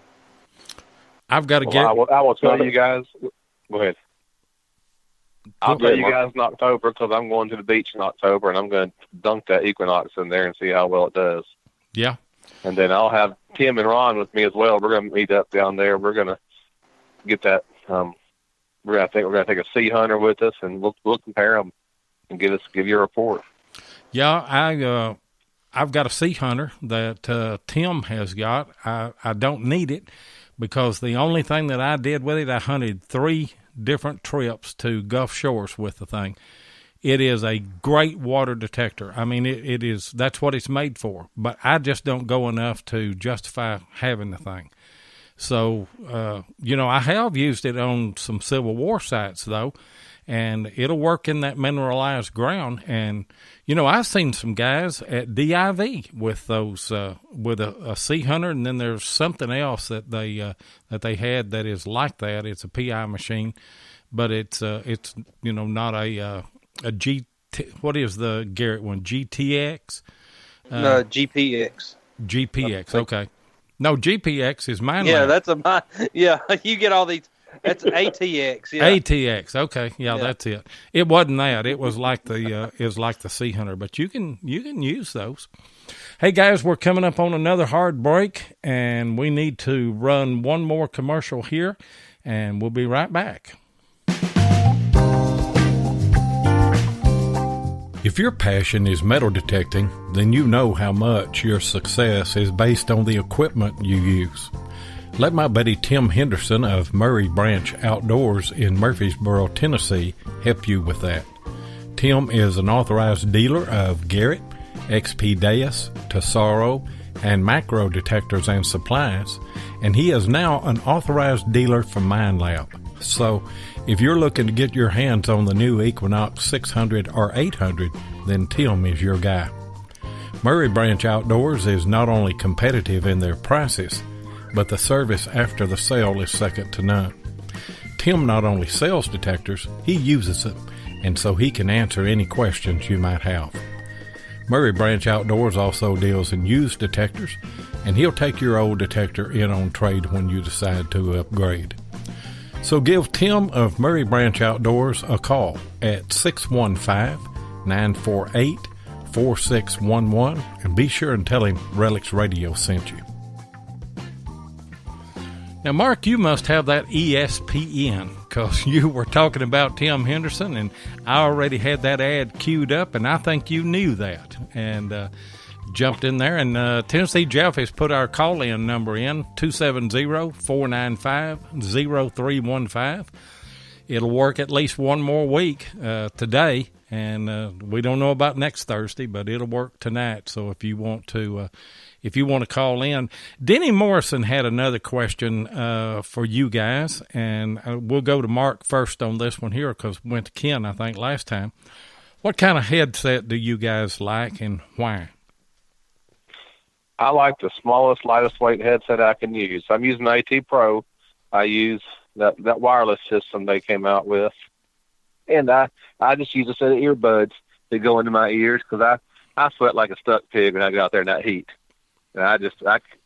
I've got to I will tell you guys. Go ahead. I'll tell you guys in October, because I'm going to the beach in October, and I'm going to dunk that Equinox in there and see how well it does. Yeah. And then I'll have Tim and Ron with me as well. We're going to meet up down there. We're going to get that. We're going to take a sea hunter with us, and we'll compare them and give you a report. Yeah, I've got a sea hunter that Tim has got. I don't need it because the only thing that I did with it, I hunted 3 different trips to Gulf Shores with the thing. It is a great water detector. I mean, it is. That's what it's made for. But I just don't go enough to justify having the thing. So, I have used it on some Civil War sites, though, and it'll work in that mineralized ground. And, I've seen some guys at DIV with those, with a sea hunter, and then there's something else that they had that is like that. It's a PI machine, but it's not a what is the Garrett one? GTX? GPX. GPX, okay. No, GPX is mine. Yeah, that's you get all these. That's ATX. Yeah. ATX. Okay, yeah, that's it. It wasn't that. It was like the Sea Hunter, but you can use those. Hey guys, we're coming up on another hard break, and we need to run one more commercial here, and we'll be right back. If your passion is metal detecting, then you know how much your success is based on the equipment you use. Let my buddy Tim Henderson of Murray Branch Outdoors in Murfreesboro, Tennessee, help you with that. Tim is an authorized dealer of Garrett, XP Deus, Tesoro, and Macro detectors and supplies, and he is now an authorized dealer for Mine Lab. So, if you're looking to get your hands on the new Equinox 600 or 800, then Tim is your guy. Murray Branch Outdoors is not only competitive in their prices, but the service after the sale is second to none. Tim not only sells detectors, he uses them, and so he can answer any questions you might have. Murray Branch Outdoors also deals in used detectors, and he'll take your old detector in on trade when you decide to upgrade. So give Tim of Murray Branch Outdoors a call at 615-948-4611 and be sure and tell him Relics Radio sent you. Now, Mark, you must have that ESPN because you were talking about Tim Henderson, and I already had that ad queued up, and I think you knew that and jumped in there. And Tennessee Jeff has put our call-in number in, 270-495-0315. It'll work at least one more week today, and we don't know about next Thursday, but it'll work tonight. So if you want to call in. Denny Morrison had another question for you guys, and we'll go to Mark first on this one here because we went to Ken, I think, last time. What kind of headset do you guys like and why? I like the smallest, lightest weight headset I can use. I'm using AT Pro. I use that wireless system they came out with. And I just use a set of earbuds that go into my ears because I sweat like a stuck pig when I get out there in that heat. And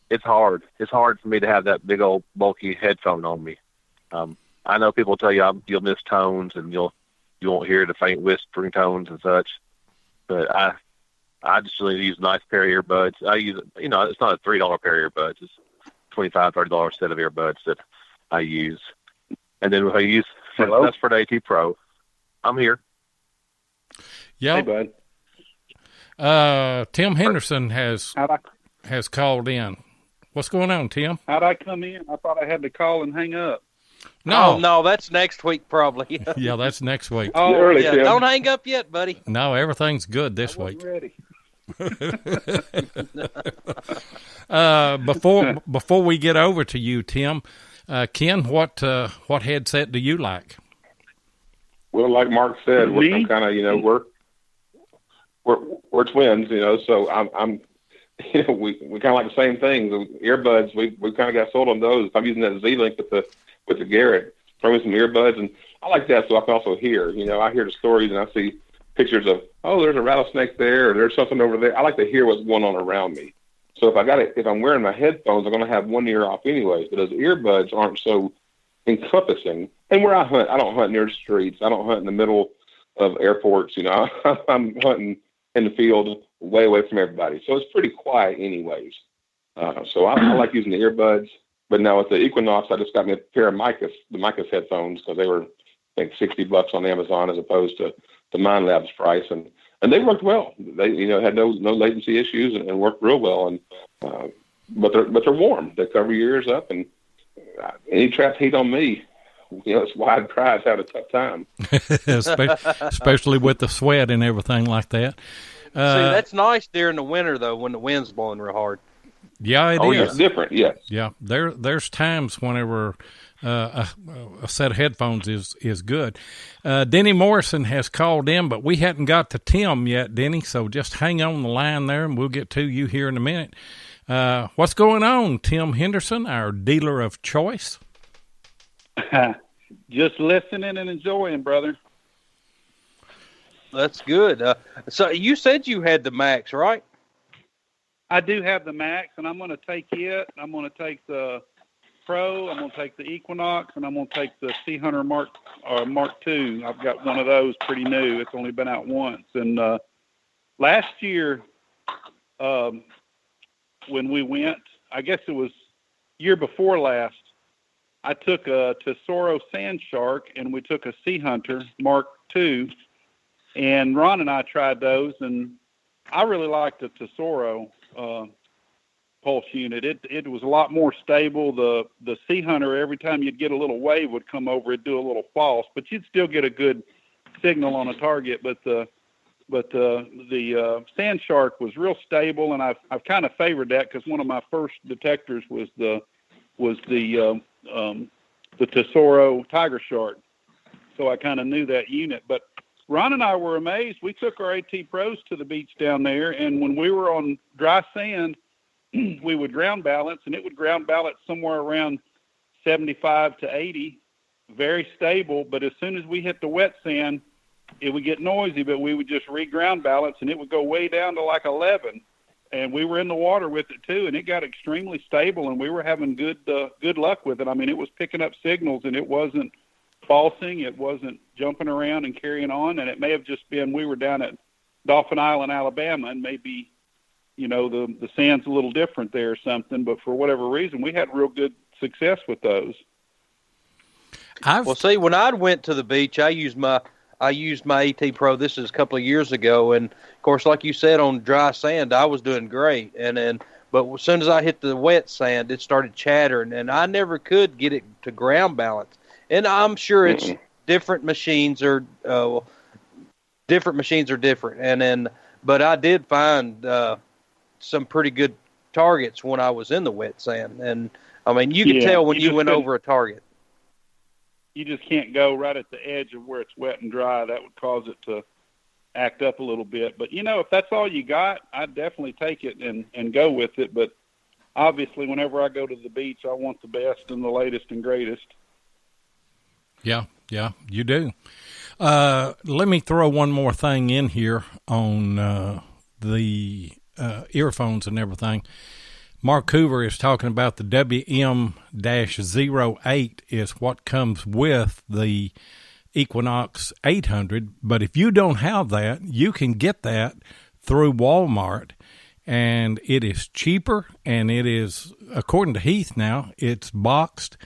it's hard. It's hard for me to have that big old bulky headphone on me. I know people tell you you'll miss tones and you won't hear the faint whispering tones and such. But I just really use a nice pair of earbuds. I use, it's not a $3 pair of earbuds. It's $25, $30 set of earbuds that I use. And then I use, that's for the AT Pro. I'm here. Yeah. Hey, bud. Tim Henderson has called in. What's going on, Tim? How'd I come in? I thought I had to call and hang up. No, that's next week probably. Yeah, that's next week. Oh, yeah. Don't hang up yet, buddy. No, everything's good this week. Ready. Before we get over to you, Tim, Ken, what headset do you like? Well, like Mark said, we're kind of, we're twins, so I'm we kind of like the same things. Earbuds, we kind of got sold on those. I'm using that Z-Link with the Garrett. Throw me some earbuds, and I like that so I can also hear. I hear the stories and I see pictures of, there's a rattlesnake there, or there's something over there. I like to hear what's going on around me. So if I'm wearing my headphones, I'm going to have one ear off anyways. But those earbuds aren't so encompassing. And where I hunt, I don't hunt near the streets. I don't hunt in the middle of airports. I'm hunting in the field way away from everybody. So it's pretty quiet anyways. So I like using the earbuds. But now with the Equinox, I just got me a pair of the Micas headphones, because they were, I think, $60 on Amazon as opposed to the Mind Labs price. And they worked well. They, had no latency issues and worked real well. And but they're warm. They cover your ears up, and any trap heat on me, it's wide cries, have a tough time. Especially with the sweat and everything like that. See, that's nice during the winter, though, when the wind's blowing real hard. Yeah, it is. Yeah, it's different, yes. Yeah, there's times whenever a set of headphones is good. Denny Morrison has called in, but we hadn't got to Tim yet, Denny, so just hang on the line there, and we'll get to you here in a minute. What's going on, Tim Henderson, our dealer of choice? Just listening and enjoying, brother. That's good. So you said you had the Max, right? I do have the Max, and I'm going to take it. I'm going to take the Pro. I'm going to take the Equinox, and I'm going to take the Sea Hunter Mark II. I've got one of those pretty new. It's only been out once. And last year, when we went, I guess it was year before last, I took a Tesoro Sand Shark, and we took a Sea Hunter Mark II. And Ron and I tried those, and I really liked the Tesoro pulse unit. It was a lot more stable. The Sea Hunter, every time you'd get a little wave would come over, it'd do a little false, but you'd still get a good signal on a target. But the Sand Shark was real stable, and I've kind of favored that because one of my first detectors was the Tesoro Tiger Shark, so I kind of knew that unit. But Ron and I were amazed. We took our AT Pros to the beach down there, and when we were on dry sand, we would ground balance, and it would ground balance somewhere around 75 to 80, very stable. But as soon as we hit the wet sand, it would get noisy, but we would just re-ground balance, and it would go way down to like 11. And we were in the water with it too, and it got extremely stable, and we were having good luck with it. I mean, it was picking up signals, and it wasn't falsing, it wasn't jumping around and carrying on. And it may have just been we were down at Dauphin Island, Alabama, and maybe the sand's a little different there or something, but for whatever reason we had real good success with those. Well, see, when I went to the beach, I used my AT Pro. This is a couple of years ago, and of course, like you said, on dry sand I was doing great, but as soon as I hit the wet sand, it started chattering, and I never could get it to ground balance. And I'm sure it's different machines are different. But I did find some pretty good targets when I was in the wet sand. And I mean, you can tell when you went over a target. You just can't go right at the edge of where it's wet and dry. That would cause it to act up a little bit. But if that's all you got, I'd definitely take it and go with it. But obviously, whenever I go to the beach, I want the best and the latest and greatest. Yeah, you do. Let me throw one more thing in here on the earphones and everything. Mark Hoover is talking about the WM-08 is what comes with the Equinox 800. But if you don't have that, you can get that through Walmart, and it is cheaper, and it is, according to Heath now, it's boxed,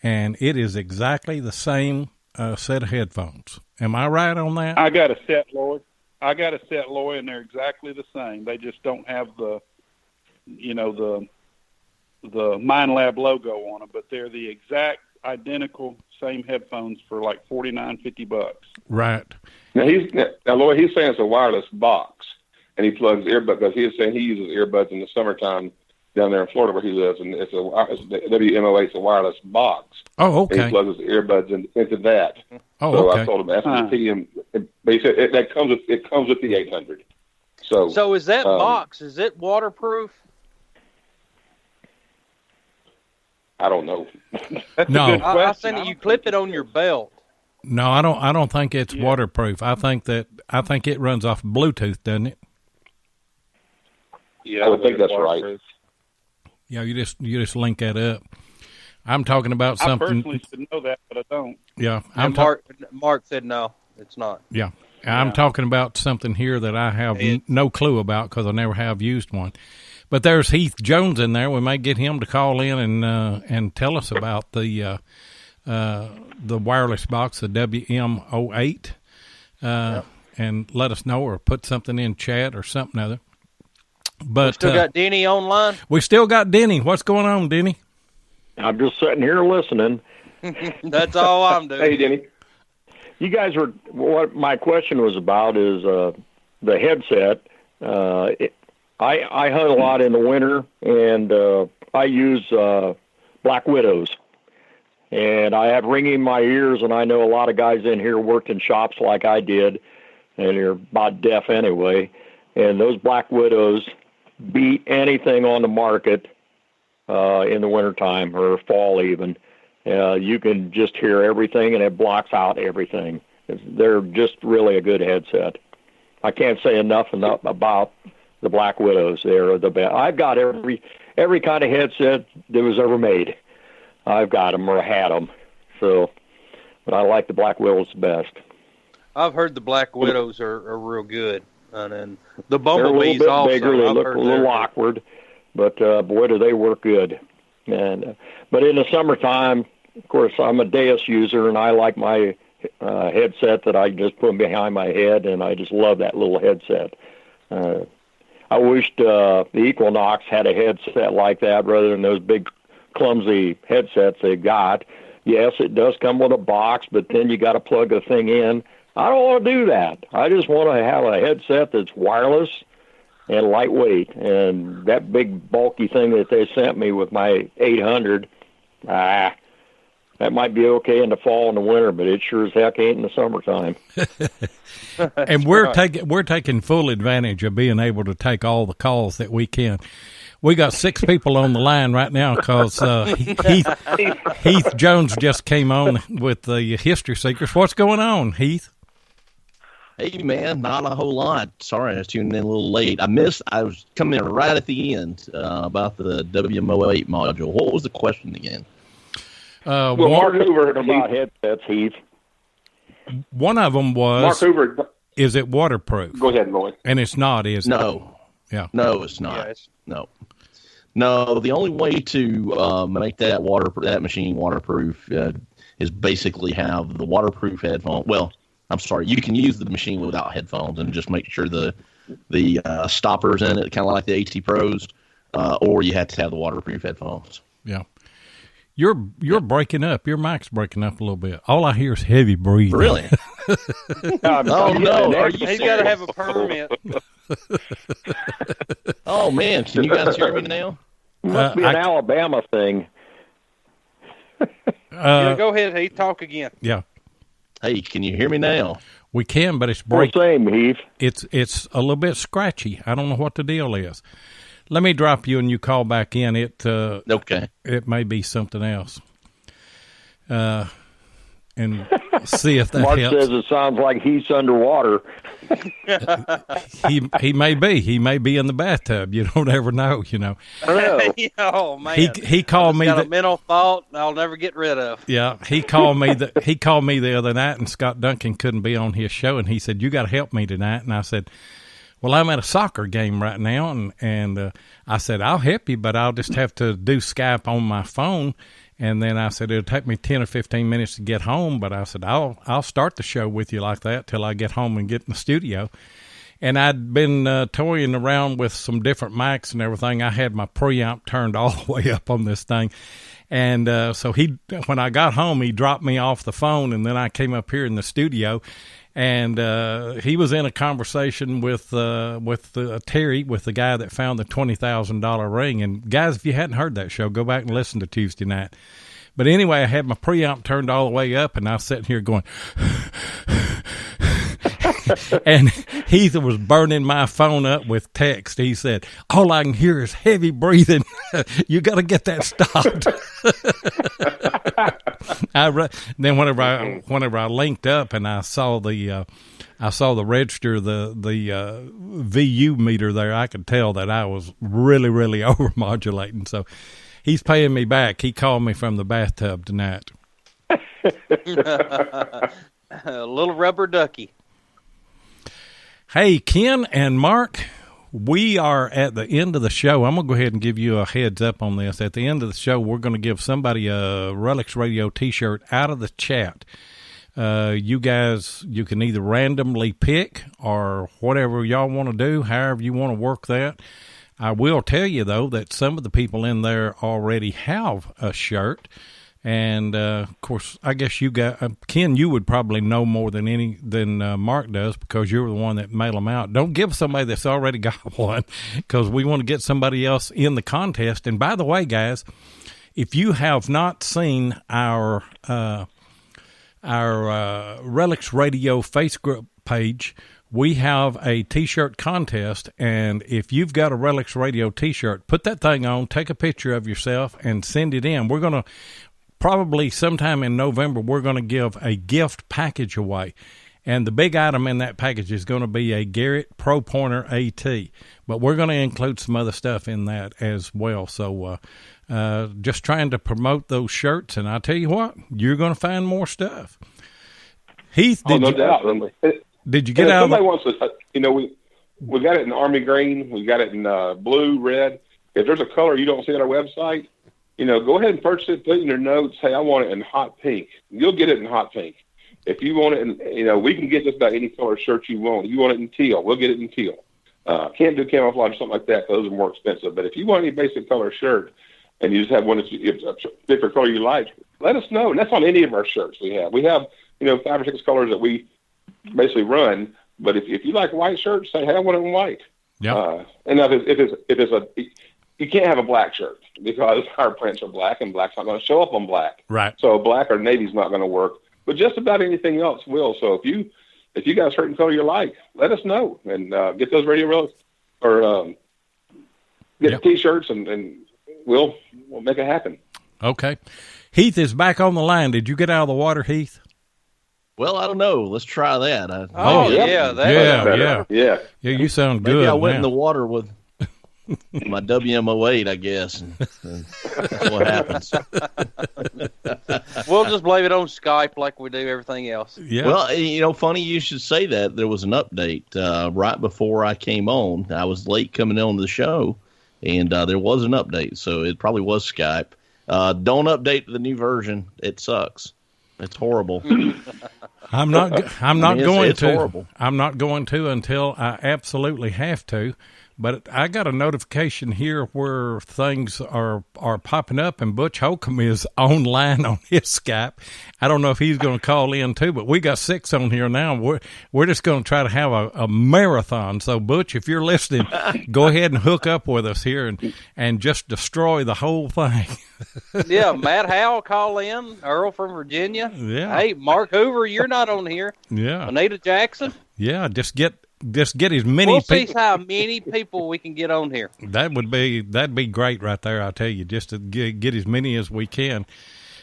and it is exactly the same set of headphones. Am I right on that? I got a set, Lloyd. And they're exactly the same. They just don't have the Mind Lab logo on them, but they're the exact identical same headphones for like $49-$50. Right. Now Lloyd, he's saying it's a wireless box, and he plugs earbuds, because he's saying he uses earbuds in the summertime down there in Florida where he lives, and it's WM-08, it's a wireless box. Oh, okay. And he plugs his earbuds into that. Oh, so okay. I told him, ask him to see him, but he said it comes with the 800. So is that box, is it waterproof? I don't know. That's no. a good question. I think you clip it on your belt. No, I don't think it's waterproof. I think it runs off Bluetooth, doesn't it? Yeah, I would think that's right. Yeah, you just link that up. I'm talking about something. I personally should know that, but I don't. Yeah, Mark said no, it's not. Yeah, I'm talking about something here that I have no clue about because I never have used one. But there's Heath Jones in there. We may get him to call in and tell us about the wireless box, the WM08, and let us know or put something in chat or something other. But we still got Denny online. We still got Denny. What's going on, Denny? I'm just sitting here listening. That's all I'm doing. Hey, Denny. You guys were, what my question was about is the headset. I hunt a lot in the winter, and I use Black Widows. And I have ringing in my ears, and I know a lot of guys in here worked in shops like I did, and they're about deaf anyway. And those Black Widows beat anything on the market in the wintertime or fall even. You can just hear everything, and it blocks out everything. They're just really a good headset. I can't say enough about the Black Widows. They're the best. I've got every kind of headset that was ever made. I've got them or had them. So, but I like the Black Widows the best. I've heard the Black Widows are real good. And then the Bumblebees they're a little bit also. bigger. They look a little awkward, but boy, do they work good. And but in the summertime, of course, I'm a Deus user, and I like my headset that I just put behind my head, and I just love that little headset. I wished the Equinox had a headset like that rather than those big, clumsy headsets they got. Yes, it does come with a box, but then you got to plug the thing in. I don't want to do that. I just want to have a headset that's wireless and lightweight. And that big bulky thing that they sent me with my 800, that might be okay in the fall and the winter, but it sure as heck ain't in the summertime. And we're taking full advantage of being able to take all the calls that we can. We got 6 people on the line right now because Heath Jones just came on with the History Seekers. What's going on, Heath? Hey, man, not a whole lot. Sorry, I was tuning in a little late. I was coming in right at the end about the WM08 module. What was the question again? Well, Mark Hoover about headsets, Heath. One of them was, Mark Hoover. Is it waterproof? Go ahead, Lloyd. And it's not, is it? No. Yeah. No, it's not. No, the only way to make that machine waterproof is basically have the waterproof headphone. Well, I'm sorry, you can use the machine without headphones and just make sure the stoppers in it, kind of like the AT Pros, or you have to have the waterproof headphones. Yeah. You're breaking up. Your mic's breaking up a little bit. All I hear is heavy breathing. Really? Oh, no. He's got to have a permit. Oh, man. Can you guys hear me now? Must be an Alabama thing. Go ahead, Heath. Talk again. Yeah. Hey, can you hear me now? We can, but it's breaking. Same, Heath. It's a little bit scratchy. I don't know what the deal is. Let me drop you and you call back in. Okay. It may be something else. And see if that Mark helps. says it sounds like he's underwater. He may be. He may be in the bathtub. You don't ever know, you know. Oh man. He called me. Got a mental thought I'll never get rid of. Yeah, he called me the other night, and Scott Duncan couldn't be on his show, and he said, "You got to help me tonight." And I said, "Well, I'm at a soccer game right now," and I said, "I'll help you, but I'll just have to do Skype on my phone." And then I said, it'll take me 10 or 15 minutes to get home, but I said, I'll start the show with you like that till I get home and get in the studio. And I'd been toying around with some different mics and everything. I had my preamp turned all the way up on this thing. And so when I got home, he dropped me off the phone, and then I came up here in the studio. And he was in a conversation with Terry, with the guy that found the $20,000 ring. And guys, if you hadn't heard that show, go back and listen to Tuesday night. But anyway, I had my preamp turned all the way up, and I was sitting here going, and Heath was burning my phone up with text. He said, "All I can hear is heavy breathing. You got to get that stopped." Then whenever I linked up and I saw the register, the VU meter there, I could tell that I was really, really overmodulating. So he's paying me back. He called me from the bathtub tonight. A little rubber ducky. Hey, Ken and Mark, we are at the end of the show. I'm going to go ahead and give you a heads up on this. At the end of the show, we're going to give somebody a Relics Radio T-shirt out of the chat. You guys, you can either randomly pick or whatever y'all want to do, however you want to work that. I will tell you, though, that some of the people in there already have a shirt. And, of course, I guess you got, Ken, you would probably know more than Mark does because you're the one that mail them out. Don't give somebody that's already got one because we want to get somebody else in the contest. And by the way, guys, if you have not seen our Relics Radio Facebook page, we have a T-shirt contest, and if you've got a Relics Radio T-shirt, put that thing on, take a picture of yourself, and send it in. We're going to probably sometime in November, we're going to give a gift package away. And the big item in that package is going to be a Garrett Pro Pointer AT. But we're going to include some other stuff in that as well. So just trying to promote those shirts. And I'll tell you what, you're going to find more stuff. Heath, no doubt. Did you get out? Somebody wants to, we got it in army green. We got it in blue, red. If there's a color you don't see on our website, go ahead and purchase it, put it in your notes, say, I want it in hot pink. You'll get it in hot pink. If you want it in, we can get just about any color shirt you want. You want it in teal, we'll get it in teal. Can't do camouflage or something like that. Those are more expensive. But if you want any basic color shirt and you just have one that's a different color you like, let us know. And that's on any of our shirts we have. We have, 5 or 6 colors that we basically run. But if you like white shirts, say, hey, I want it in white. Yeah. And if it's you can't have a black shirt because our prints are black and black's not going to show up on black. Right. So black or navy's not going to work. But just about anything else will. So if you got a certain color you like, let us know and get those radio relics or get the T-shirts and we'll make it happen. Okay. Heath is back on the line. Did you get out of the water, Heath? Well, I don't know. Let's try that. Yeah. Yeah, you sound good. Maybe I went man. in the water with my WM08, I guess. And that's what happens. We'll just blame it on Skype like we do everything else. Yeah. Well, funny you should say that. There was an update right before I came on. I was late coming on the show, and there was an update, so it probably was Skype. Don't update the new version. It sucks. It's horrible. I'm not going it's to. Horrible. I'm not going to until I absolutely have to. But I got a notification here where things are popping up, and Butch Holcomb is online on his Skype. I don't know if he's going to call in too, but we got 6 on here now. We're just going to try to have a marathon. So, Butch, if you're listening, go ahead and hook up with us here and just destroy the whole thing. Yeah, Matt Howell call in, Earl from Virginia. Yeah. Hey, Mark Hoover, you're not on here. Yeah. Anita Jackson. Yeah, just get as many we'll people. See how many people we can get on here. That'd be great right there. I tell you, just to get as many as we can.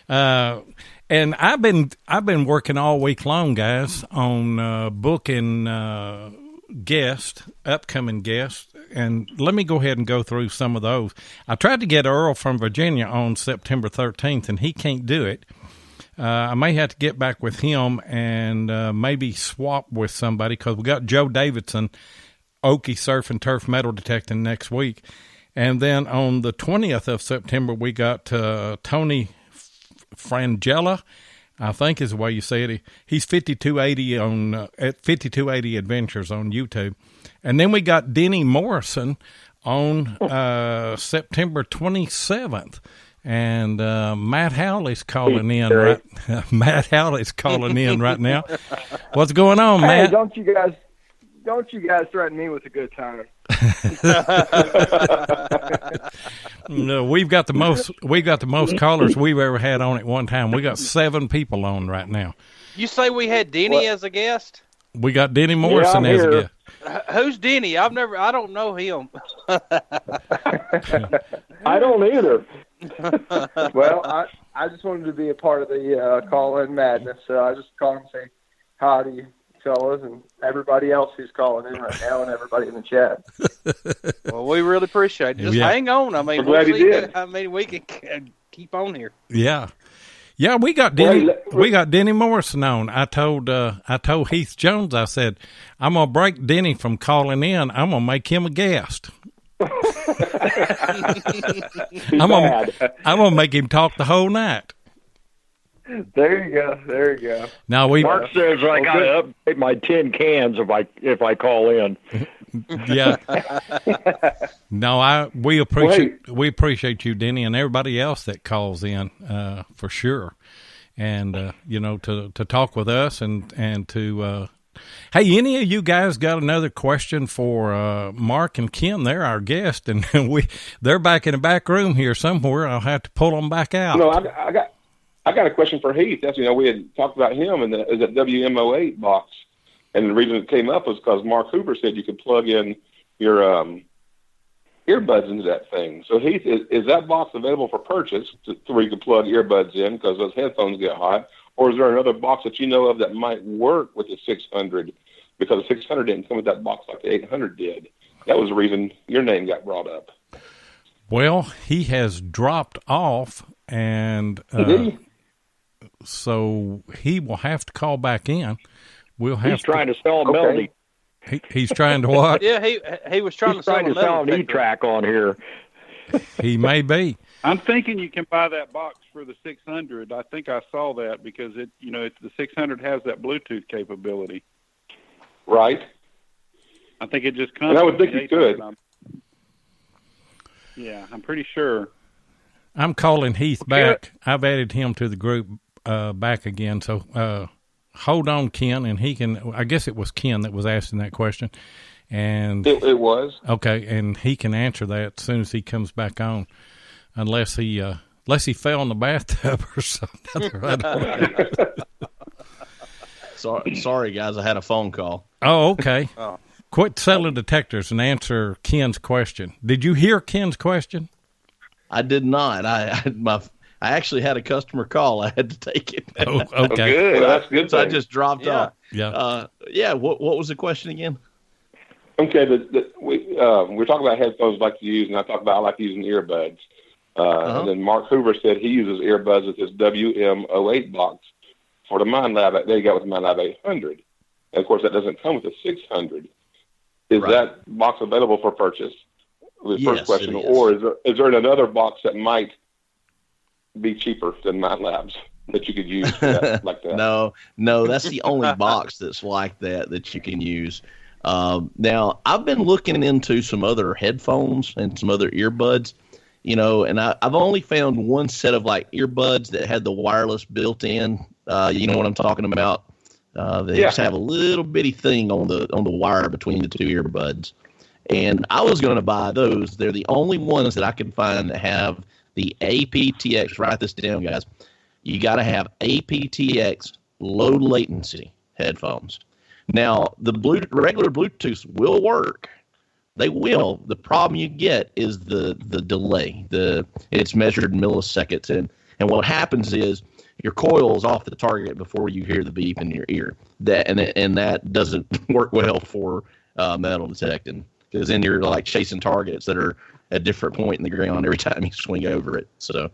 And I've been working all week long, guys, on booking upcoming guests. And let me go ahead and go through some of those. I tried to get Earl from Virginia on September 13th, and he can't do it. I may have to get back with him and maybe swap with somebody because we got Joe Davidson, Okie Surf and Turf Metal Detecting next week. And then on the 20th of September, we got Tony Frangella, I think is the way you say it. He's 5280 at 5280 Adventures on YouTube. And then we got Denny Morrison on September 27th. And Matt Howley's calling in right. Matt Howley's calling in right now. What's going on, Matt? Hey, don't you guys threaten me with a good time? No, we've got the most callers we've ever had on at one time. We got 7 people on right now. You say we had Denny as a guest? We got Denny Morrison as a guest. Who's Denny? I don't know him. I don't either. Well, I just wanted to be a part of the call-in madness, so I just called and say howdy, fellas, and everybody else who's calling in right now, and everybody in the chat. Well, we really appreciate it. Just hang on. I mean, glad you did. I mean, we can keep on here. Yeah. Yeah, we got Denny Morrison on. I told Heath Jones, I said, I'm gonna break Denny from calling in. I'm gonna make him a guest. I'm gonna make him talk the whole night. There you go. Now Mark says I gotta update my tin cans if I call in. Yeah. No, we appreciate you, Denny, and everybody else that calls in, for sure. And to talk with us and to hey, any of you guys got another question for Mark and Ken? They're our guest, and they're back in the back room here somewhere. I'll have to pull them back out. No, I got a question for Heath. That's we had talked about him and is that WM08 box. And the reason it came up was because Mark Hoover said you could plug in your earbuds into that thing. So, Heath, is that box available for purchase to where you can plug earbuds in because those headphones get hot? Or is there another box that you know of that might work with the 600? Because the 600 didn't come with that box like the 800 did. That was the reason your name got brought up. Well, he has dropped off, and so he will have to call back in. He's trying to sell a Melody. He's trying to what? Yeah, he was trying to sell an E-Track on here. He may be. I'm thinking you can buy that box for the 600. I think I saw that because the 600 has that Bluetooth capability. Right. I think it just comes. And I would think you could. Yeah, I'm pretty sure. I'm calling Heath back. I've added him to the group back again. So hold on, Ken, and he can. I guess it was Ken that was asking that question, and it was okay, and he can answer that as soon as he comes back on, unless he fell in the bathtub or something. I don't know. Sorry, guys, I had a phone call. Oh, okay. Quit selling detectors and answer Ken's question. Did you hear Ken's question? I did not. I actually had a customer call. I had to take it. Oh, okay. Oh, good. Well, that's good. So I just dropped off. Yeah. What was the question again? Okay. We're talking about headphones like to use, and I like using earbuds. And then Mark Hoover said he uses earbuds with his WM08 box for the MindLab they got with the MindLab 800. And of course, that doesn't come with the 600. Is that box available for purchase? The first question, or is there another box that might be cheaper than MindLabs that you could use for that, like that? No, that's the only box that's like that you can use. Now, I've been looking into some other headphones and some other earbuds, and I've only found one set of like earbuds that had the wireless built in. You know what I'm talking about? They just have a little bitty thing on the wire between the two earbuds. And I was going to buy those. They're the only ones that I can find that have the aptX. Write this down, guys. You got to have aptX low latency headphones. Now, the regular Bluetooth will work. They will. The problem you get is the delay. It's measured in milliseconds, and what happens is your coil is off the target before you hear the beep in your ear. That doesn't work well for metal detecting, because then you're like chasing targets that are at a different point in the ground every time you swing over it. So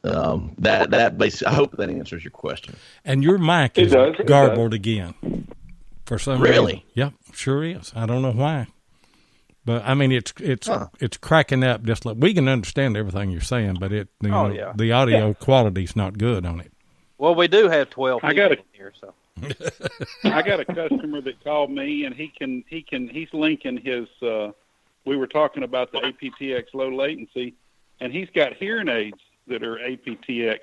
that basically, I hope that answers your question. And your mic is garbled again for some reason. Yep, sure is. I don't know why, but I mean it's cracking up. Just like we can understand everything you're saying, but the audio quality's not good on it. Well, we do have 12 people in here, so. I got a customer that called me, and he's linking his. We were talking about the aptX low latency, and he's got hearing aids that are aptX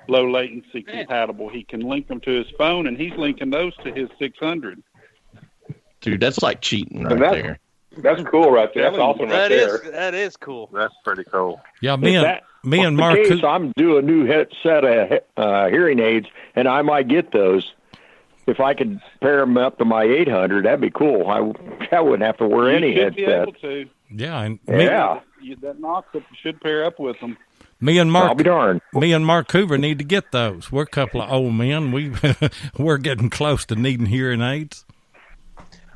low latency compatible. He can link them to his phone, and he's linking those to his 600. Dude, that's like cheating there. That's cool right there. That's awesome right there. That is cool. That's pretty cool. Yeah, me and Mark. I'm due a new set of hearing aids, and I might get those. If I could pair them up to my 800, that'd be cool. I wouldn't have to wear any headset. Be able to. Yeah, that Knox should pair up with them. Me and I'll be darned. Me and Mark Hoover need to get those. We're a couple of old men. We're getting close to needing hearing aids.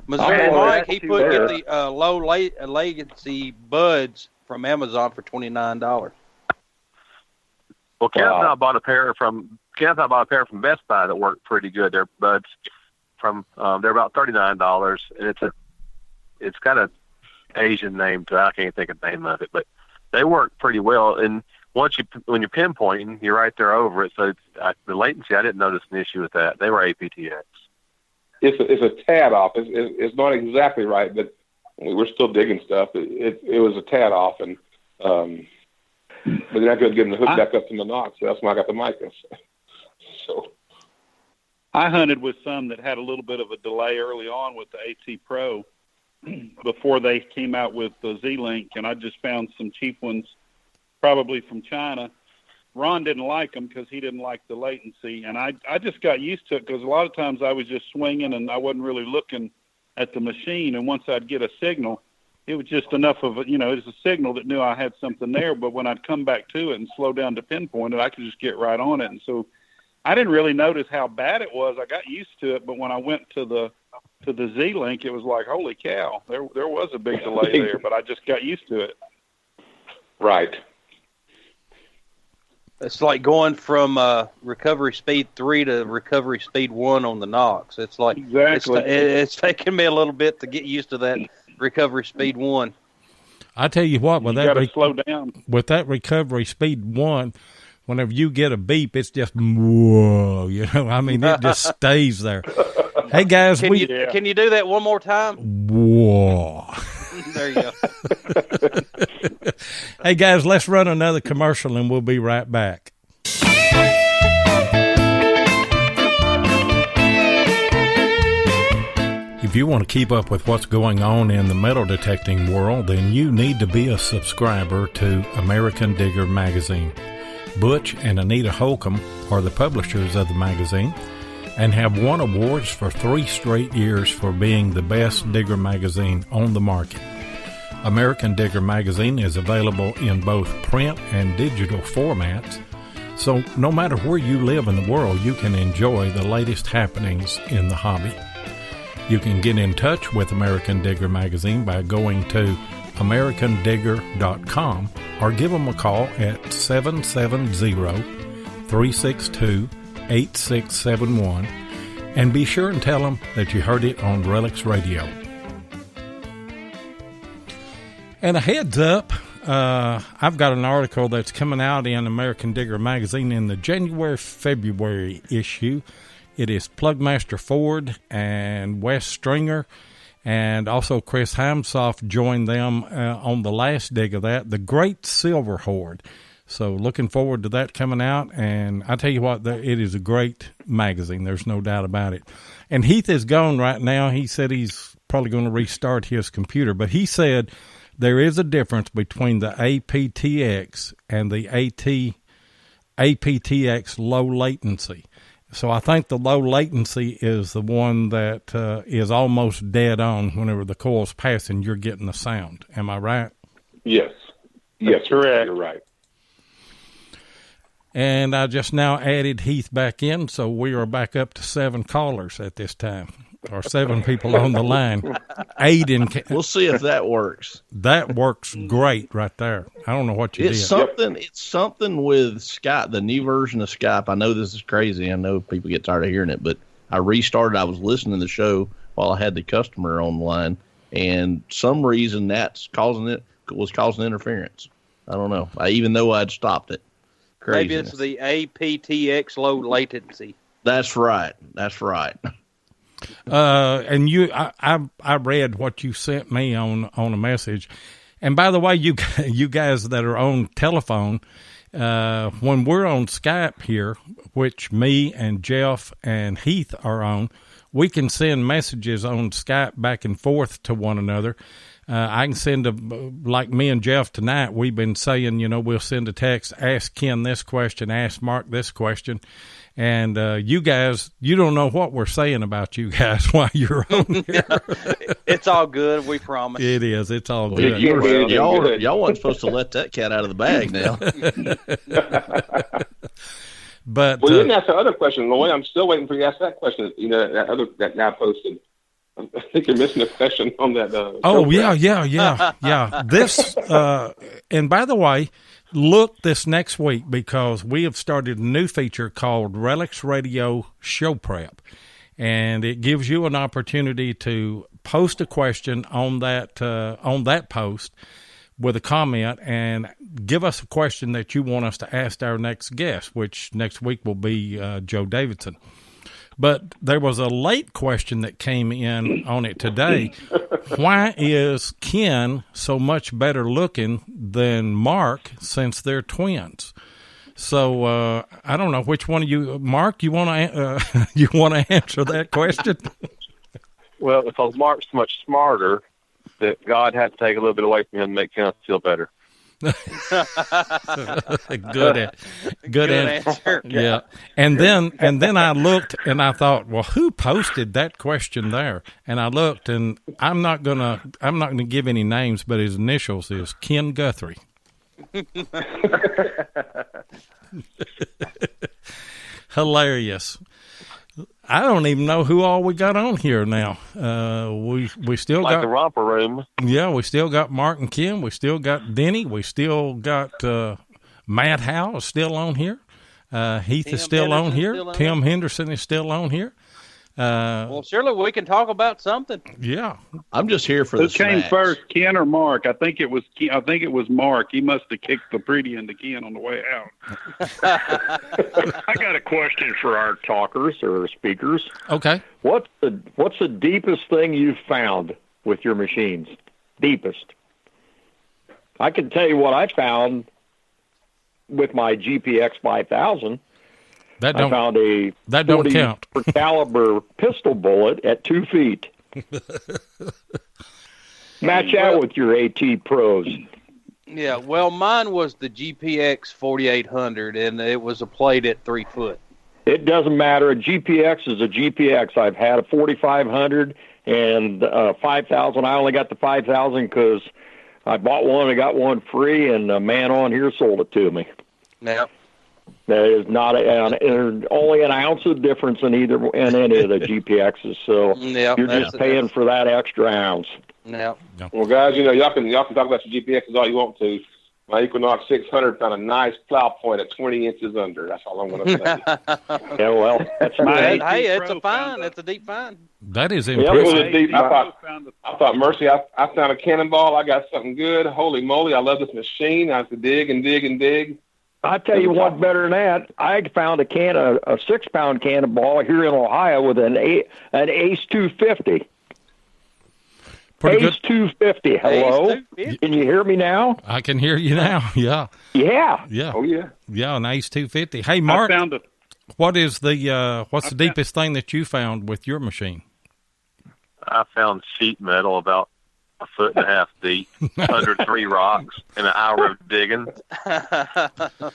Missouri Mike, he get the low latency buds from Amazon for $29. Well, Kenneth and I bought a pair from Best Buy that worked pretty good. They're buds from they're about $39, and it's got a Asian name to it. I can't think of the name of it, but they work pretty well. And when you're pinpointing, you're right there over it. So the latency, I didn't notice an issue with that. They were aptX. It's a tad off. It's not exactly right, but we're still digging stuff. It was a tad off, and but then I couldn't get the hook back up to my Knox. So that's why I got the Micas. So I hunted with some that had a little bit of a delay early on with the AT Pro before they came out with the Z-Link, and I just found some cheap ones, probably from China. Ron didn't like them because he didn't like the latency, and I just got used to it because a lot of times I was just swinging and I wasn't really looking at the machine, and once I'd get a signal, it was just enough of it was a signal that knew I had something there, but when I'd come back to it and slow down to pinpoint it, I could just get right on it. And so I didn't really notice how bad it was. I got used to it, but when I went to the Z-Link, it was like, holy cow, there was a big delay there, but I just got used to it. Right. It's like going from recovery speed 3 to recovery speed 1 on the Knox. It's like exactly. It's taken me a little bit to get used to that recovery speed 1. I tell you what, with slow down. With that recovery speed 1, whenever you get a beep, it's just whoa. I mean, it just stays there. Hey guys, can you do that one more time? Whoa. There you go. Hey guys, let's run another commercial and we'll be right back. If you want to keep up with what's going on in the metal detecting world, then you need to be a subscriber to American Digger magazine. Butch and Anita Holcomb are the publishers of the magazine and have won awards for 3 straight years for being the best digger magazine on the market. American Digger magazine is available in both print and digital formats, so no matter where you live in the world, you can enjoy the latest happenings in the hobby. You can get in touch with American Digger magazine by going to americandigger.com or give them a call at 770-362-8671 and be sure and tell them that you heard it on Relics Radio. And a heads up, I've got an article that's coming out in American Digger magazine in the January-February issue. It is Plugmaster Ford and Wes Stringer, and also Chris Heimsoff joined them on the last dig of that, The Great Silver Horde. So looking forward to that coming out, and I tell you what, it is a great magazine. There's no doubt about it. And Heath is gone right now. He said he's probably going to restart his computer, but he said there is a difference between the aptX and the aptX low latency. So I think the low latency is the one that is almost dead on. Whenever the coil's passing, you're getting the sound. Am I right? Yes. Yes, correct. You're right. And I just now added Heath back in, so we are back up to 7 callers at this time, or 7 people on the line. 8 in. We'll see if that works. That works great right there. I don't know what you did. It's something with Skype, the new version of Skype. I know this is crazy. I know people get tired of hearing it, but I restarted. I was listening to the show while I had the customer on the line, and some reason was causing interference. I don't know. Even though I'd stopped it. Craziness. Maybe it's the aptX low latency. That's right. And I read what you sent me on a message. And by the way, you guys that are on telephone, when we're on Skype here, which me and Jeff and Heath are on, we can send messages on Skype back and forth to one another. I can send like me and Jeff tonight, we've been saying, we'll send a text, ask Ken this question, ask Mark this question. And you guys, you don't know what we're saying about you guys while you're on here. It's all good, we promise. It is. It's all good. Y'all weren't supposed to let that cat out of the bag now. But you didn't ask the other question, Lloyd. I'm still waiting for you to ask that question. That now posted. I think you're missing a question on that. Yeah. This, and by the way, look this next week because we have started a new feature called Relics Radio Show Prep, and it gives you an opportunity to post a question on that post with a comment and give us a question that you want us to ask our next guest, which next week will be Joe Davidson. But there was a late question that came in on it today. Why is Ken so much better looking than Mark since they're twins? So I don't know which one of you, Mark, you want to answer that question? Well, because Mark's much smarter, that God had to take a little bit away from him to make him feel better. Good answer. Yeah. And then I looked and I thought, well, who posted that question there? And I looked, and I'm not gonna give any names, but his initials is Ken Guthrie. Hilarious. I don't even know who all we got on here now. We still got the romper room. Yeah, we still got Mark and Kim. We still got Denny. We still got Matt Howe is still on here. Heath is still on here. Tim Henderson is still on here. Well, surely we can talk about something. Yeah, I'm just here for the snacks. Who came first, Ken or Mark? I think it was Mark. He must have kicked the pretty into Ken on the way out. I got a question for our talkers or speakers. Okay. What's the deepest thing you've found with your machines? Deepest. I can tell you what I found with my GPX 5000. I found a 40 caliber pistol bullet at 2 feet. Match out with your AT Pros. Yeah, well, mine was the GPX 4800, and it was a plate at 3 foot. It doesn't matter. A GPX is a GPX. I've had a 4500 and 5000. I only got the 5000 because I bought one and got one free, and a man on here sold it to me. Yep. There is not only an ounce of difference in any of the GPXs, so you're just paying for that extra ounce. No. Well, guys, y'all can talk about your GPXs all you want to. My Equinox 600 found a nice plow point at 20 inches under. That's all I'm going to say. Yeah, well, that's nice. Hey, it's a find. It's a deep find. That is impressive. I thought, mercy, I found a cannonball. I got something good. Holy moly, I love this machine. I have to dig and dig and dig. I'll tell you what, better than that, I found a 6-pound cannonball here in Ohio with an Ace 250. Pretty Ace good. 250. Hello? 250. Can you hear me now? I can hear you now. Yeah. Yeah. Oh, yeah. Yeah, an Ace 250. Hey, Mark, what's the deepest thing that you found with your machine? I found sheet metal about 1.5 feet deep under 3 rocks in an hour of digging. It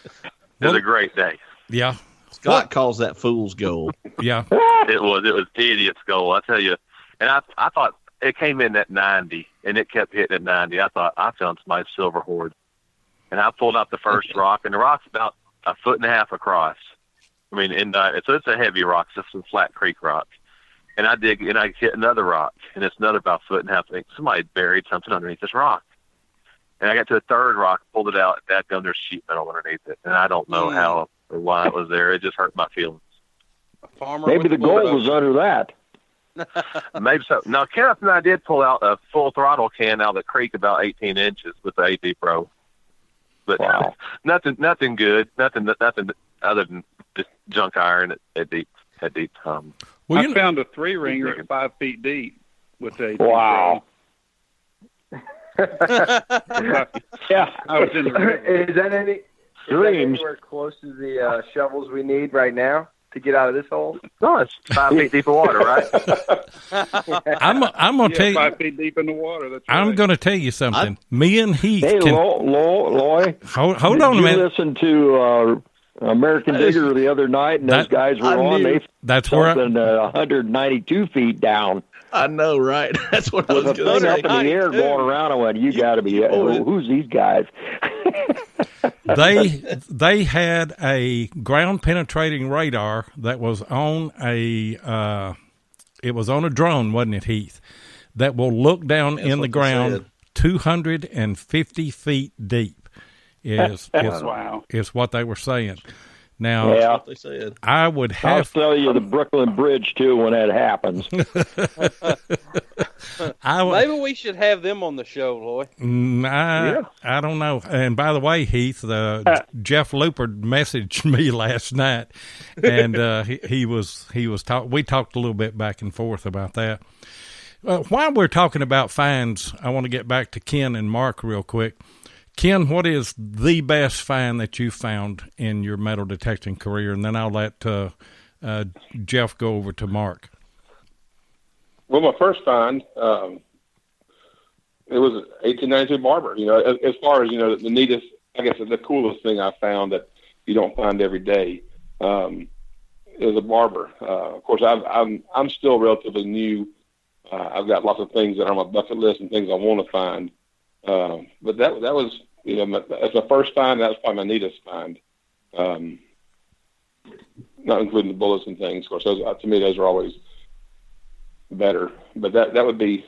was a great day. Yeah. Scott calls that fool's gold. Yeah. It was idiot's gold, I tell you. And I thought it came in at 90, and it kept hitting at 90. I thought I found somebody's silver hoard. And I pulled out the first rock, and the rock's about 1.5 feet across. I mean, so it's a heavy rock. It's just some Flat Creek rock. And I dig, and I hit another rock, and it's another about 1.5 feet. Somebody buried something underneath this rock. And I got to the third rock, pulled it out, and there's sheet metal underneath it. And I don't know how or why it was there. It just hurt my feelings. Maybe the gold was under that. Maybe so. Now, Kenneth and I did pull out a full throttle can out of the creek about 18 inches with the AT Pro. But nothing good. Nothing other than just junk iron at deep. Well, I found a 3-ringer at 5 feet deep with a wow. Yeah, I was in the river. Is that anywhere close to the shovels we need right now? to get out of this hole? No, it's 5 feet deep of water, right? I'm gonna tell you, 5 feet deep in the water. That's right. I'm gonna tell you something. Me and Heath Hey, can Loy. hold on a Did minute. you listen to American Digger the other night, and those guys were on? They that's where something 192 feet down. I know, right? That's what I was With a going thing to up in the air going around. I went, you got to be, who's these guys? They had a ground penetrating radar that was on a drone, wasn't it, Heath? That will look down in the ground 250 feet deep is what they were saying. Now, yeah. What they said. I would I'll have tell you the Brooklyn Bridge too when that happens. Maybe we should have them on the show, Loy. I don't know. And by the way, Heath, Jeff Looper messaged me last night, and we talked a little bit back and forth about that. While we're talking about finds, I want to get back to Ken and Mark real quick. Ken, what is the best find that you found in your metal detecting career? And then I'll let Jeff go over to Mark. Well, my first find, it was 1892 barber. You know, as far as, you know, the neatest, I guess the coolest thing I found that you don't find every day is a barber. Of course, I'm still relatively new. I've got lots of things that are on my bucket list and things I want to find. But that was, you know, as my first find, that was probably my neatest find. Not including the bullets and things. Of course, to me, those are always better. But that would be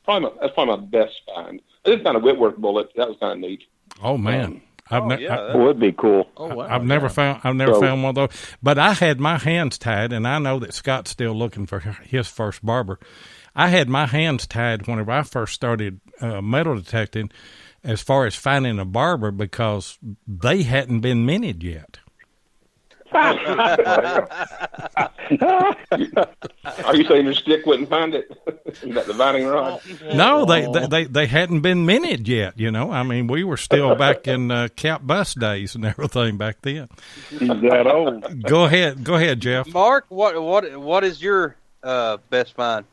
that's probably my best find. I did find a Whitworth bullet. That was kind of neat. Oh man, that would be cool. Oh, wow, I've never found one of those. But I had my hands tied, and I know that Scott's still looking for his first barber. I had my hands tied whenever I first started metal detecting, as far as finding a barber, because they hadn't been minted yet. Are you saying your stick wouldn't find it? You got the vining rod? No, they hadn't been minted yet. You know, I mean, we were still back in cap bus days and everything back then. He's that old. Go ahead, Jeff. Mark, what is your best find?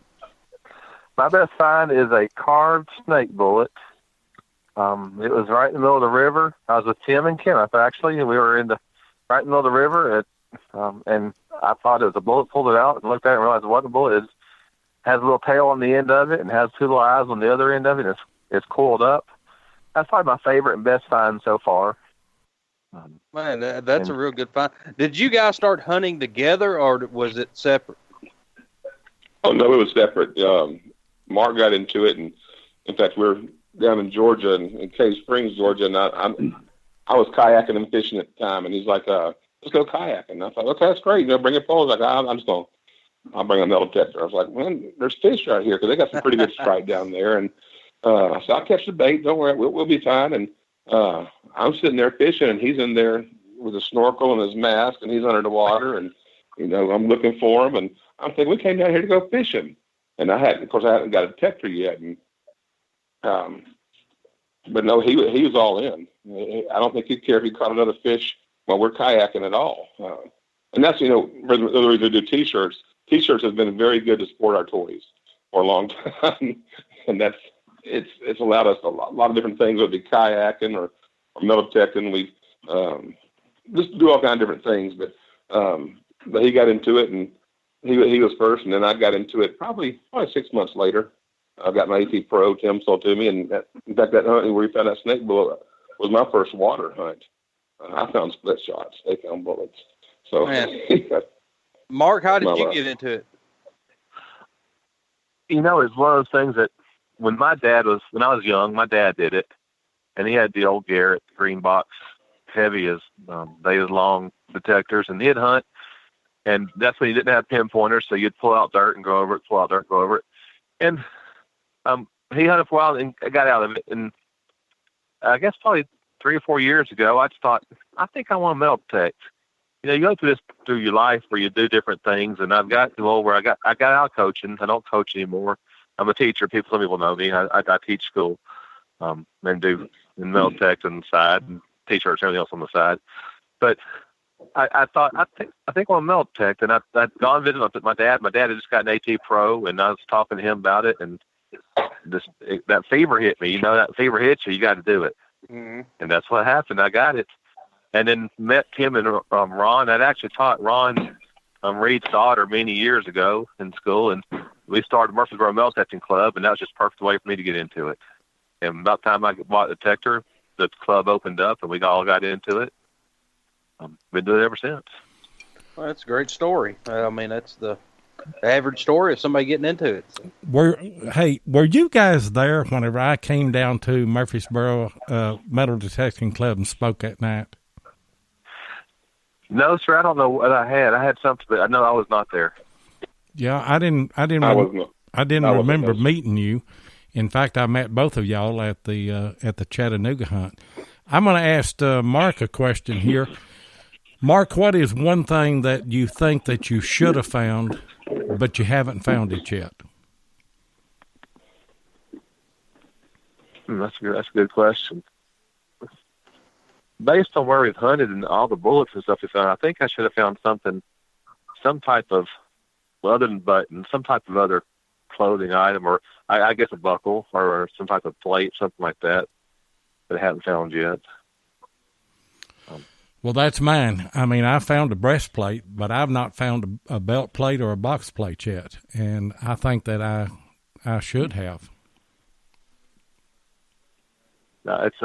My best find is a carved snake bullet. It was right in the middle of the river. I was with Tim and Kenneth, actually, and we were right in the middle of the river, and I thought it was a bullet, pulled it out, and looked at it and realized it wasn't a bullet. It has a little tail on the end of it and has two little eyes on the other end of it, and it's coiled up. That's probably my favorite and best find so far. Man, that's a real good find. Did you guys start hunting together, or was it separate? Oh, no, it was separate. Mark got into it, and in fact, we're down in Georgia, in Cave Springs, Georgia, and I was kayaking and fishing at the time, and he's like, let's go kayaking. And I thought, okay, that's great. You know, bring your poles. Like, I'll bring a metal detector. I was like, man, there's fish right here, because they got some pretty good strike down there. And so I'll catch the bait. Don't worry, we'll be fine. And I'm sitting there fishing, and he's in there with a snorkel and his mask, and he's under the water. And, you know, I'm looking for him, and I'm thinking, we came down here to go fishing. And I hadn't got a detector yet. And, but no, he was all in. I don't think he'd care if he caught another fish while we're kayaking at all. And that's, you know, the reason we do T-shirts. T-shirts has been very good to sport our toys for a long time. And it's allowed us a lot of different things, whether it be kayaking or metal detecting. We just do all kinds of different things. But he got into it, and he was first, and then I got into it probably 6 months later. I got my AT Pro. Tim sold to me, and in fact, that hunting where he found that snake bullet was my first water hunt. I found split shots. They found bullets. So, Mark, how did you get into it? You know, it's one of those things that when I was young, my dad did it, and he had the old Garrett green box, heavy as days long detectors, and he'd hunt. And that's when you didn't have pinpointers, so you'd pull out dirt and go over it, pull out dirt and go over it. And he hunted for a while and got out of it. And I guess probably 3 or 4 years ago, I just thought, I think I want to metal detect. You know, you go through your life where you do different things, and I've got to where I got out of coaching. I don't coach anymore. I'm a teacher. Some people know me. I teach school and do metal detect on the side and T-shirts and everything else on the side. But I think on Melt Tech, and I'd gone visit my dad. My dad had just got an AT Pro, and I was talking to him about it, and that fever hit me. You know, that fever hits you, you got to do it. Mm-hmm. And that's what happened. I got it. And then met Tim and Ron. I'd actually taught Ron Reed's daughter many years ago in school, and we started Murfreesboro Metal Detecting Club, and that was just a perfect way for me to get into it. And about the time I bought the detector, the club opened up, and we all got into it. Been doing it ever since. Well, that's a great story. I mean, that's the average story of somebody getting into it. So. Were you guys there whenever I came down to Murfreesboro Metal Detecting Club and spoke that night? No, sir. I don't know what I had. I had something, but I know I was not there. Yeah, I didn't remember meeting you. In fact, I met both of y'all at the Chattanooga hunt. I'm going to ask Mark a question here. Mark, what is one thing that you think that you should have found, but you haven't found it yet? That's a good question. Based on where we've hunted and all the bullets and stuff we found, I think I should have found something, some type of, well, other than buttons, some type of other clothing item, or I guess a buckle or some type of plate, something like that I haven't found yet. Well, that's mine. I mean, I found a breastplate, but I've not found a belt plate or a box plate yet, and I think that I should have. No, it's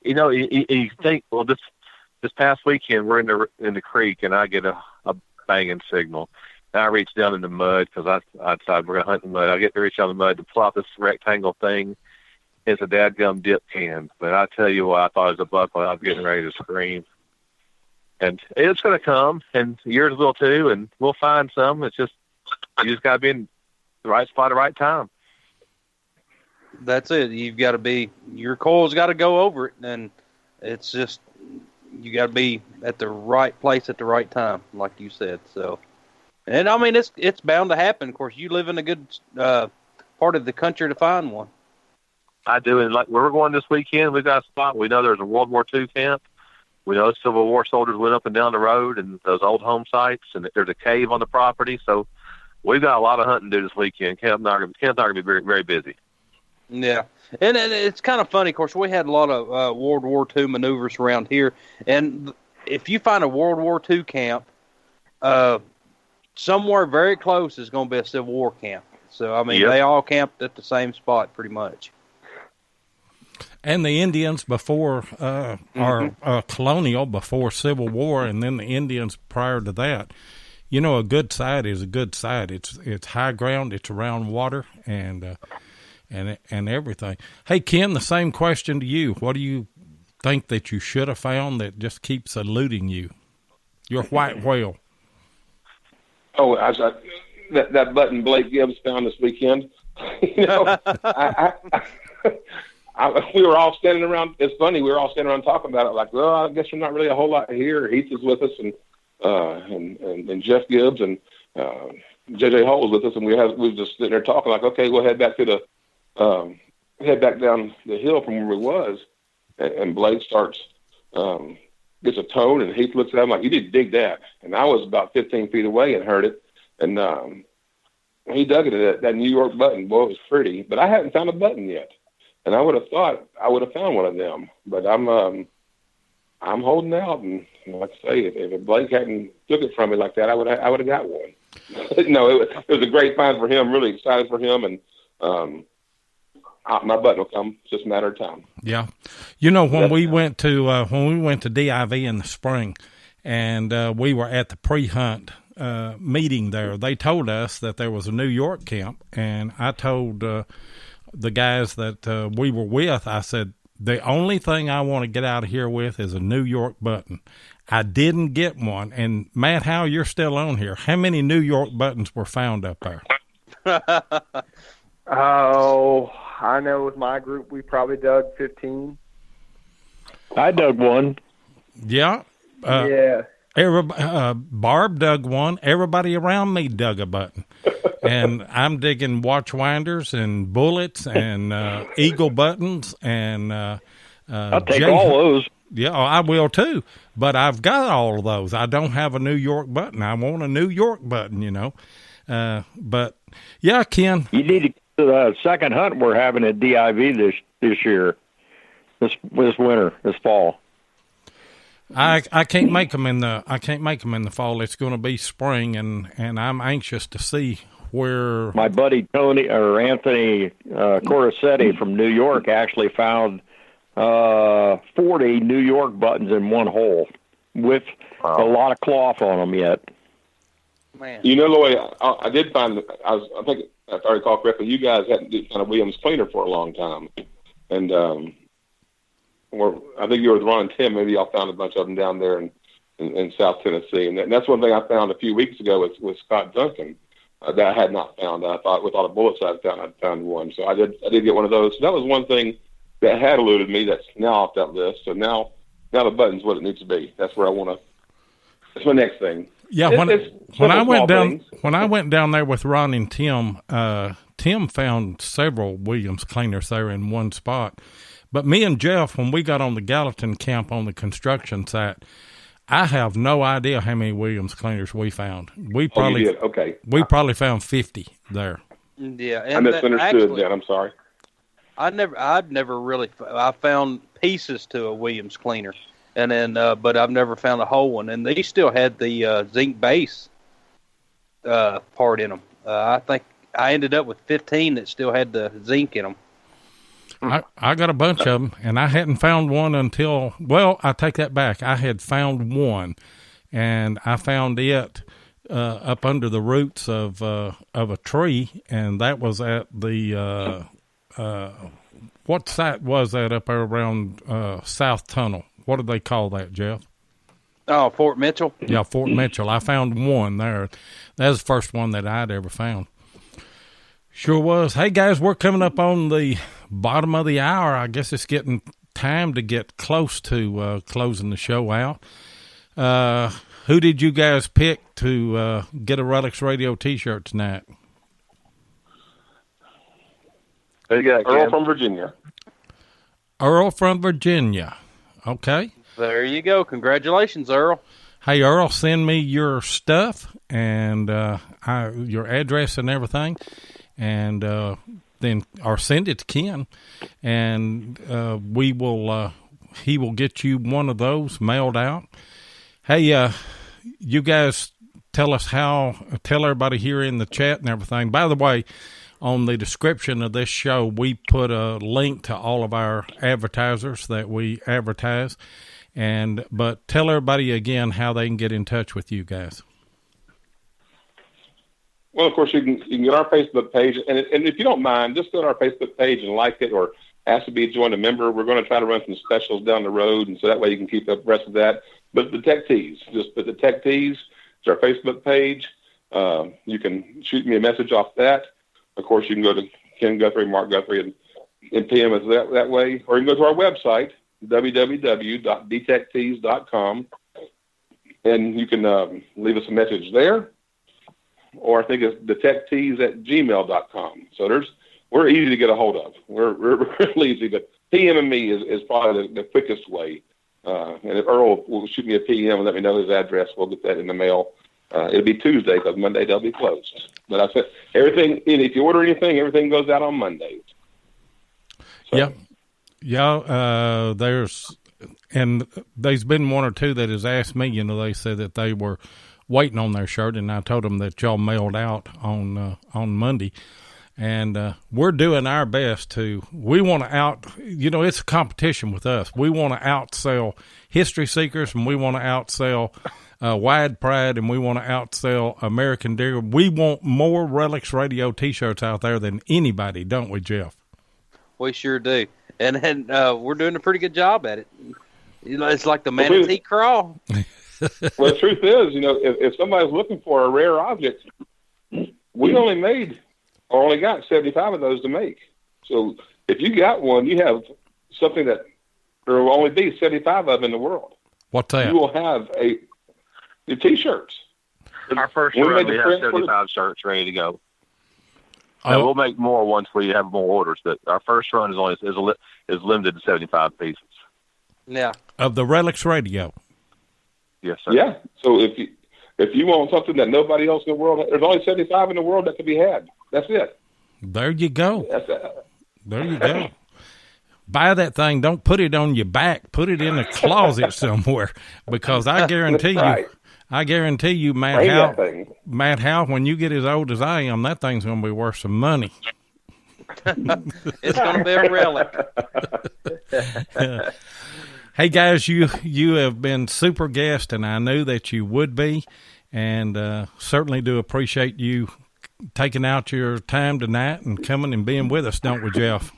you know, you think, well, this past weekend we're in the creek, and I get a banging signal. And I reach down in the mud because I decided we're gonna hunt in the mud. I get to reach down in the mud to pull out this rectangle thing. It's a dadgum dip can, but I tell you what, I thought it was a buckle. I was getting ready to scream. And it's going to come, and yours will too, and we'll find some. It's just, you just got to be in the right spot at the right time. That's it. You've got to be, your coil's got to go over it, and it's just, you got to be at the right place at the right time, like you said. So, and I mean, it's bound to happen. Of course, you live in a good part of the country to find one. I do, and like where we're going this weekend, we got a spot. We know there's a World War II camp. We know Civil War soldiers went up and down the road and those old home sites, and there's a cave on the property. So we've got a lot of hunting to do this weekend. Camp's not going to be very, very busy. Yeah, and it's kind of funny. Of course, we had a lot of World War II maneuvers around here, and if you find a World War II camp, somewhere very close is going to be a Civil War camp. So, I mean, They all camped at the same spot pretty much. And the Indians before are colonial before Civil War, and then the Indians prior to that. You know, a good site is a good site. It's high ground. It's around water and everything. Hey, Ken, the same question to you. What do you think that you should have found that just keeps eluding you? Your white whale. Oh, that button Blake Gibbs found this weekend. You know, we were all standing around. It's funny. We were all standing around talking about it. Like, well, I guess there's not really a whole lot here. Heath is with us, and Jeff Gibbs and JJ Hall was with us, and we were just sitting there talking. Like, okay, we'll head back to head back down the hill from where we was. And Blake starts gets a tone, and Heath looks at him like, "You didn't dig that." And I was about 15 feet away and heard it, and he dug it at that New York button. Boy, it was pretty, but I hadn't found a button yet. And I would have thought I would have found one of them, but I'm holding out. And like I say, if Blake hadn't took it from me like that, I would have got one. No, it was a great find for him. Really excited for him, and my button will come. It's just a matter of time. Yeah, you know, when we went to DIV in the spring, and we were at the pre-hunt meeting there, they told us that there was a New York camp, and I told the guys that we were with, I said, the only thing I want to get out of here with is a New York button. I didn't get one. And Matt, how you're still on here? How many New York buttons were found up there? Oh, I know with my group, we probably dug 15. I dug one. Yeah. Yeah. Barb dug one. Everybody around me dug a button. And I'm digging watch winders and bullets and eagle buttons and I'll take all those. Yeah, I will too. But I've got all of those. I don't have a New York button. I want a New York button, you know. But yeah, Ken, you need to go to the second hunt we're having at DIV this year, this winter, this fall. I can't make them in the fall. It's going to be spring, and I'm anxious to see where my buddy Anthony Coracetti from New York actually found 40 New York buttons in one hole with a lot of cloth on them yet. Man. You know, Lloyd, I did find I think if I recall correctly, you guys hadn't done a Williams cleaner for a long time, and I think you were with Ron and Tim. Maybe y'all found a bunch of them down there in South Tennessee, and that's one thing I found a few weeks ago with Scott Duncan that I had not found. I thought with all the bullets I'd found one, so I did get one of those. So that was one thing that had eluded me. That's now off that list. So now the button's what it needs to be. That's where I want to. That's my next thing. Yeah, when I went down there with Ron and Tim, Tim found several Williams cleaners there in one spot. But me and Jeff, when we got on the Gallatin camp on the construction site, I have no idea how many Williams cleaners we found. We probably probably found 50 there. Yeah, and I misunderstood that. I'm sorry. I found pieces to a Williams cleaner, and then but I've never found a whole one. And they still had the zinc base part in them. I think I ended up with 15 that still had the zinc in them. I got a bunch of them, and I hadn't found one until, well, I take that back. I had found one, and I found it up under the roots of a tree, and that was at the what site was that up there around South Tunnel? What do they call that, Jeff? Oh, Fort Mitchell? Yeah, Fort Mitchell. I found one there. That was the first one that I'd ever found. Sure was. Hey, guys, we're coming up on the bottom of the hour. I guess it's getting time to get close to closing the show out. Who did you guys pick to get a Relics Radio T-shirt tonight? Who you got, Earl from Virginia. Earl from Virginia. Okay. There you go. Congratulations, Earl. Hey, Earl, send me your stuff and your address and everything. And then, or send it to Ken, and he will get you one of those mailed out. Hey, you guys tell everybody here in the chat and everything. By the way, on the description of this show, we put a link to all of our advertisers that we advertise, but tell everybody again how they can get in touch with you guys. Well, of course, you can get our Facebook page, and if you don't mind, just go to our Facebook page and like it or ask to be joined a member. We're going to try to run some specials down the road, and so that way you can keep abreast of that. But the Detectees, just put the Detectees, it's our Facebook page. You can shoot me a message off that. Of course, you can go to Ken Guthrie, Marc Guthrie, and PM us that way. Or you can go to our website, www.detectees.com, and you can leave us a message there. Or I think it's detectees@gmail.com. So we're easy to get a hold of. We're really easy, but PMing me is probably the quickest way. And if Earl will shoot me a PM and let me know his address, we'll get that in the mail. It'll be Tuesday because Monday they'll be closed. But I said everything. If you order anything, everything goes out on Mondays. So. Yeah. There's been one or two that has asked me. You know, they said that they were waiting on their shirt, and I told them that y'all mailed out on Monday, and we're doing our best we want to it's a competition with us. We want to outsell History Seekers, and we want to outsell Wide Pride, and we want to outsell American Deer. We want more Relics Radio T-shirts out there than anybody, don't we, Jeff? We sure do, and we're doing a pretty good job at it. You know, it's like the manatee crawl. Well, the truth is, if somebody's looking for a rare object, we only got 75 of those to make. So if you got one, you have something that there will only be 75 of in the world. What's that? You will have the T-shirts. Our first run, we have 75 shirts ready to go. Now, we'll make more once we have more orders, but our first run is limited to 75 pieces. Yeah. Of the Relics Radio. Yes, sir. Yeah. So if you want something that nobody else in the world, there's only 75 in the world that can be had. That's it. There you go. That's it. There you go. Buy that thing. Don't put it on your back. Put it in a closet somewhere, because I guarantee you, Matt Howe, when you get as old as I am, that thing's going to be worth some money. It's going to be a relic. Hey guys, you have been super guests, and I knew that you would be, and certainly do appreciate you taking out your time tonight and coming and being with us, don't we, Jeff?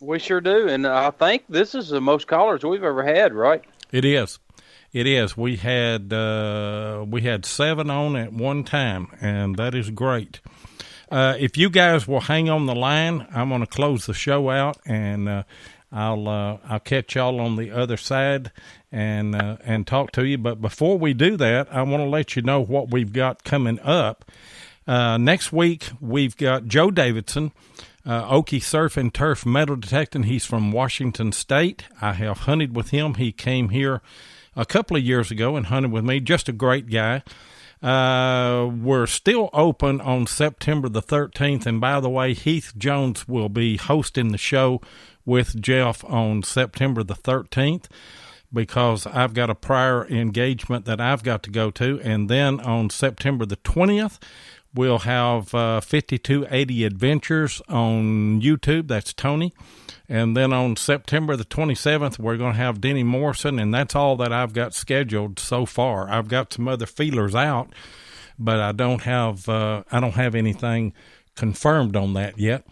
We sure do, and I think this is the most callers we've ever had, right? It is. It is. We had 7 on at one time, and that is great. If you guys will hang on the line, I'm going to close the show out, and I'll catch y'all on the other side and talk to you. But before we do that, I want to let you know what we've got coming up. Next week, we've got Joe Davidson, Okie Surf and Turf Metal Detecting. He's from Washington State. I have hunted with him. He came here a couple of years ago and hunted with me. Just a great guy. We're still open on September the 13th. And by the way, Heath Jones will be hosting the show with Jeff on September the 13th, because I've got a prior engagement that I've got to go to. And then on September the 20th, we'll have 5280 Adventures on YouTube. That's Tony. And then on September the 27th, we're going to have Denny Morrison, and that's all that I've got scheduled so far. I've got some other feelers out, but I don't have anything confirmed on that yet.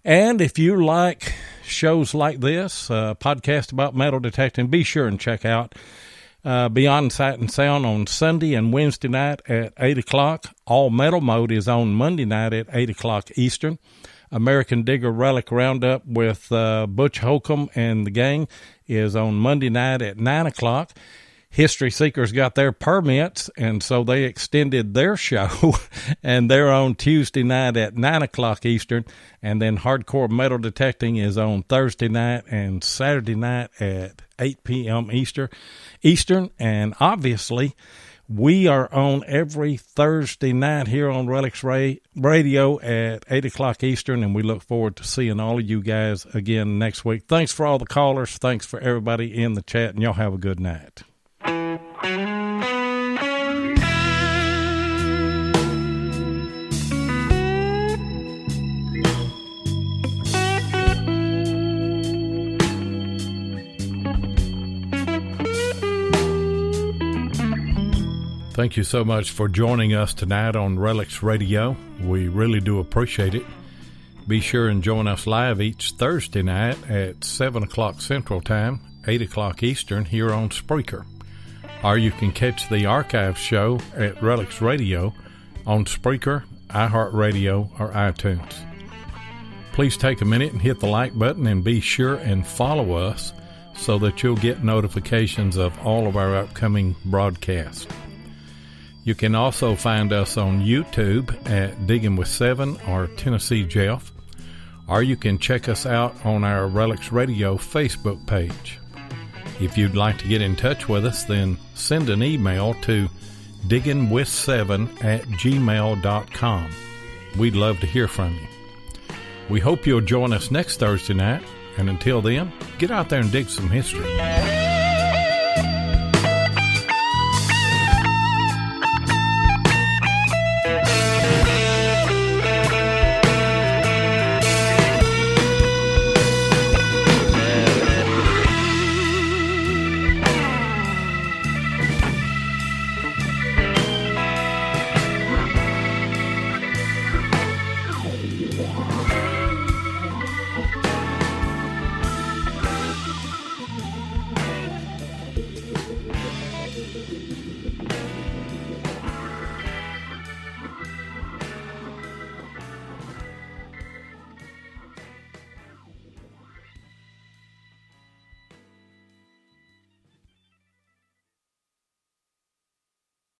And if you like shows like this, podcast about metal detecting, be sure and check out Beyond Sight and Sound on Sunday and Wednesday night at 8 o'clock. All Metal Mode is on Monday night at 8 o'clock Eastern. American Digger Relic Roundup with Butch Holcomb and the gang is on Monday night at 9 o'clock. History Seekers got their permits, and so they extended their show, and they're on Tuesday night at 9 o'clock Eastern. And then Hardcore Metal Detecting is on Thursday night and Saturday night at 8 p.m. Eastern. And obviously, we are on every Thursday night here on Relics Radio at 8 o'clock Eastern, and we look forward to seeing all of you guys again next week. Thanks for all the callers. Thanks for everybody in the chat, and y'all have a good night. Thank you so much for joining us tonight on Relics Radio. We really do appreciate it. Be sure and join us live each Thursday night at 7 o'clock Central Time, 8 o'clock Eastern here on Spreaker. Or you can catch the archive show at Relics Radio on Spreaker, iHeartRadio, or iTunes. Please take a minute and hit the like button, and be sure and follow us so that you'll get notifications of all of our upcoming broadcasts. You can also find us on YouTube at Digging with Seven or Tennessee Jeff, or you can check us out on our Relics Radio Facebook page. If you'd like to get in touch with us, then send an email to diggingwith7@gmail.com. We'd love to hear from you. We hope you'll join us next Thursday night, and until then, get out there and dig some history.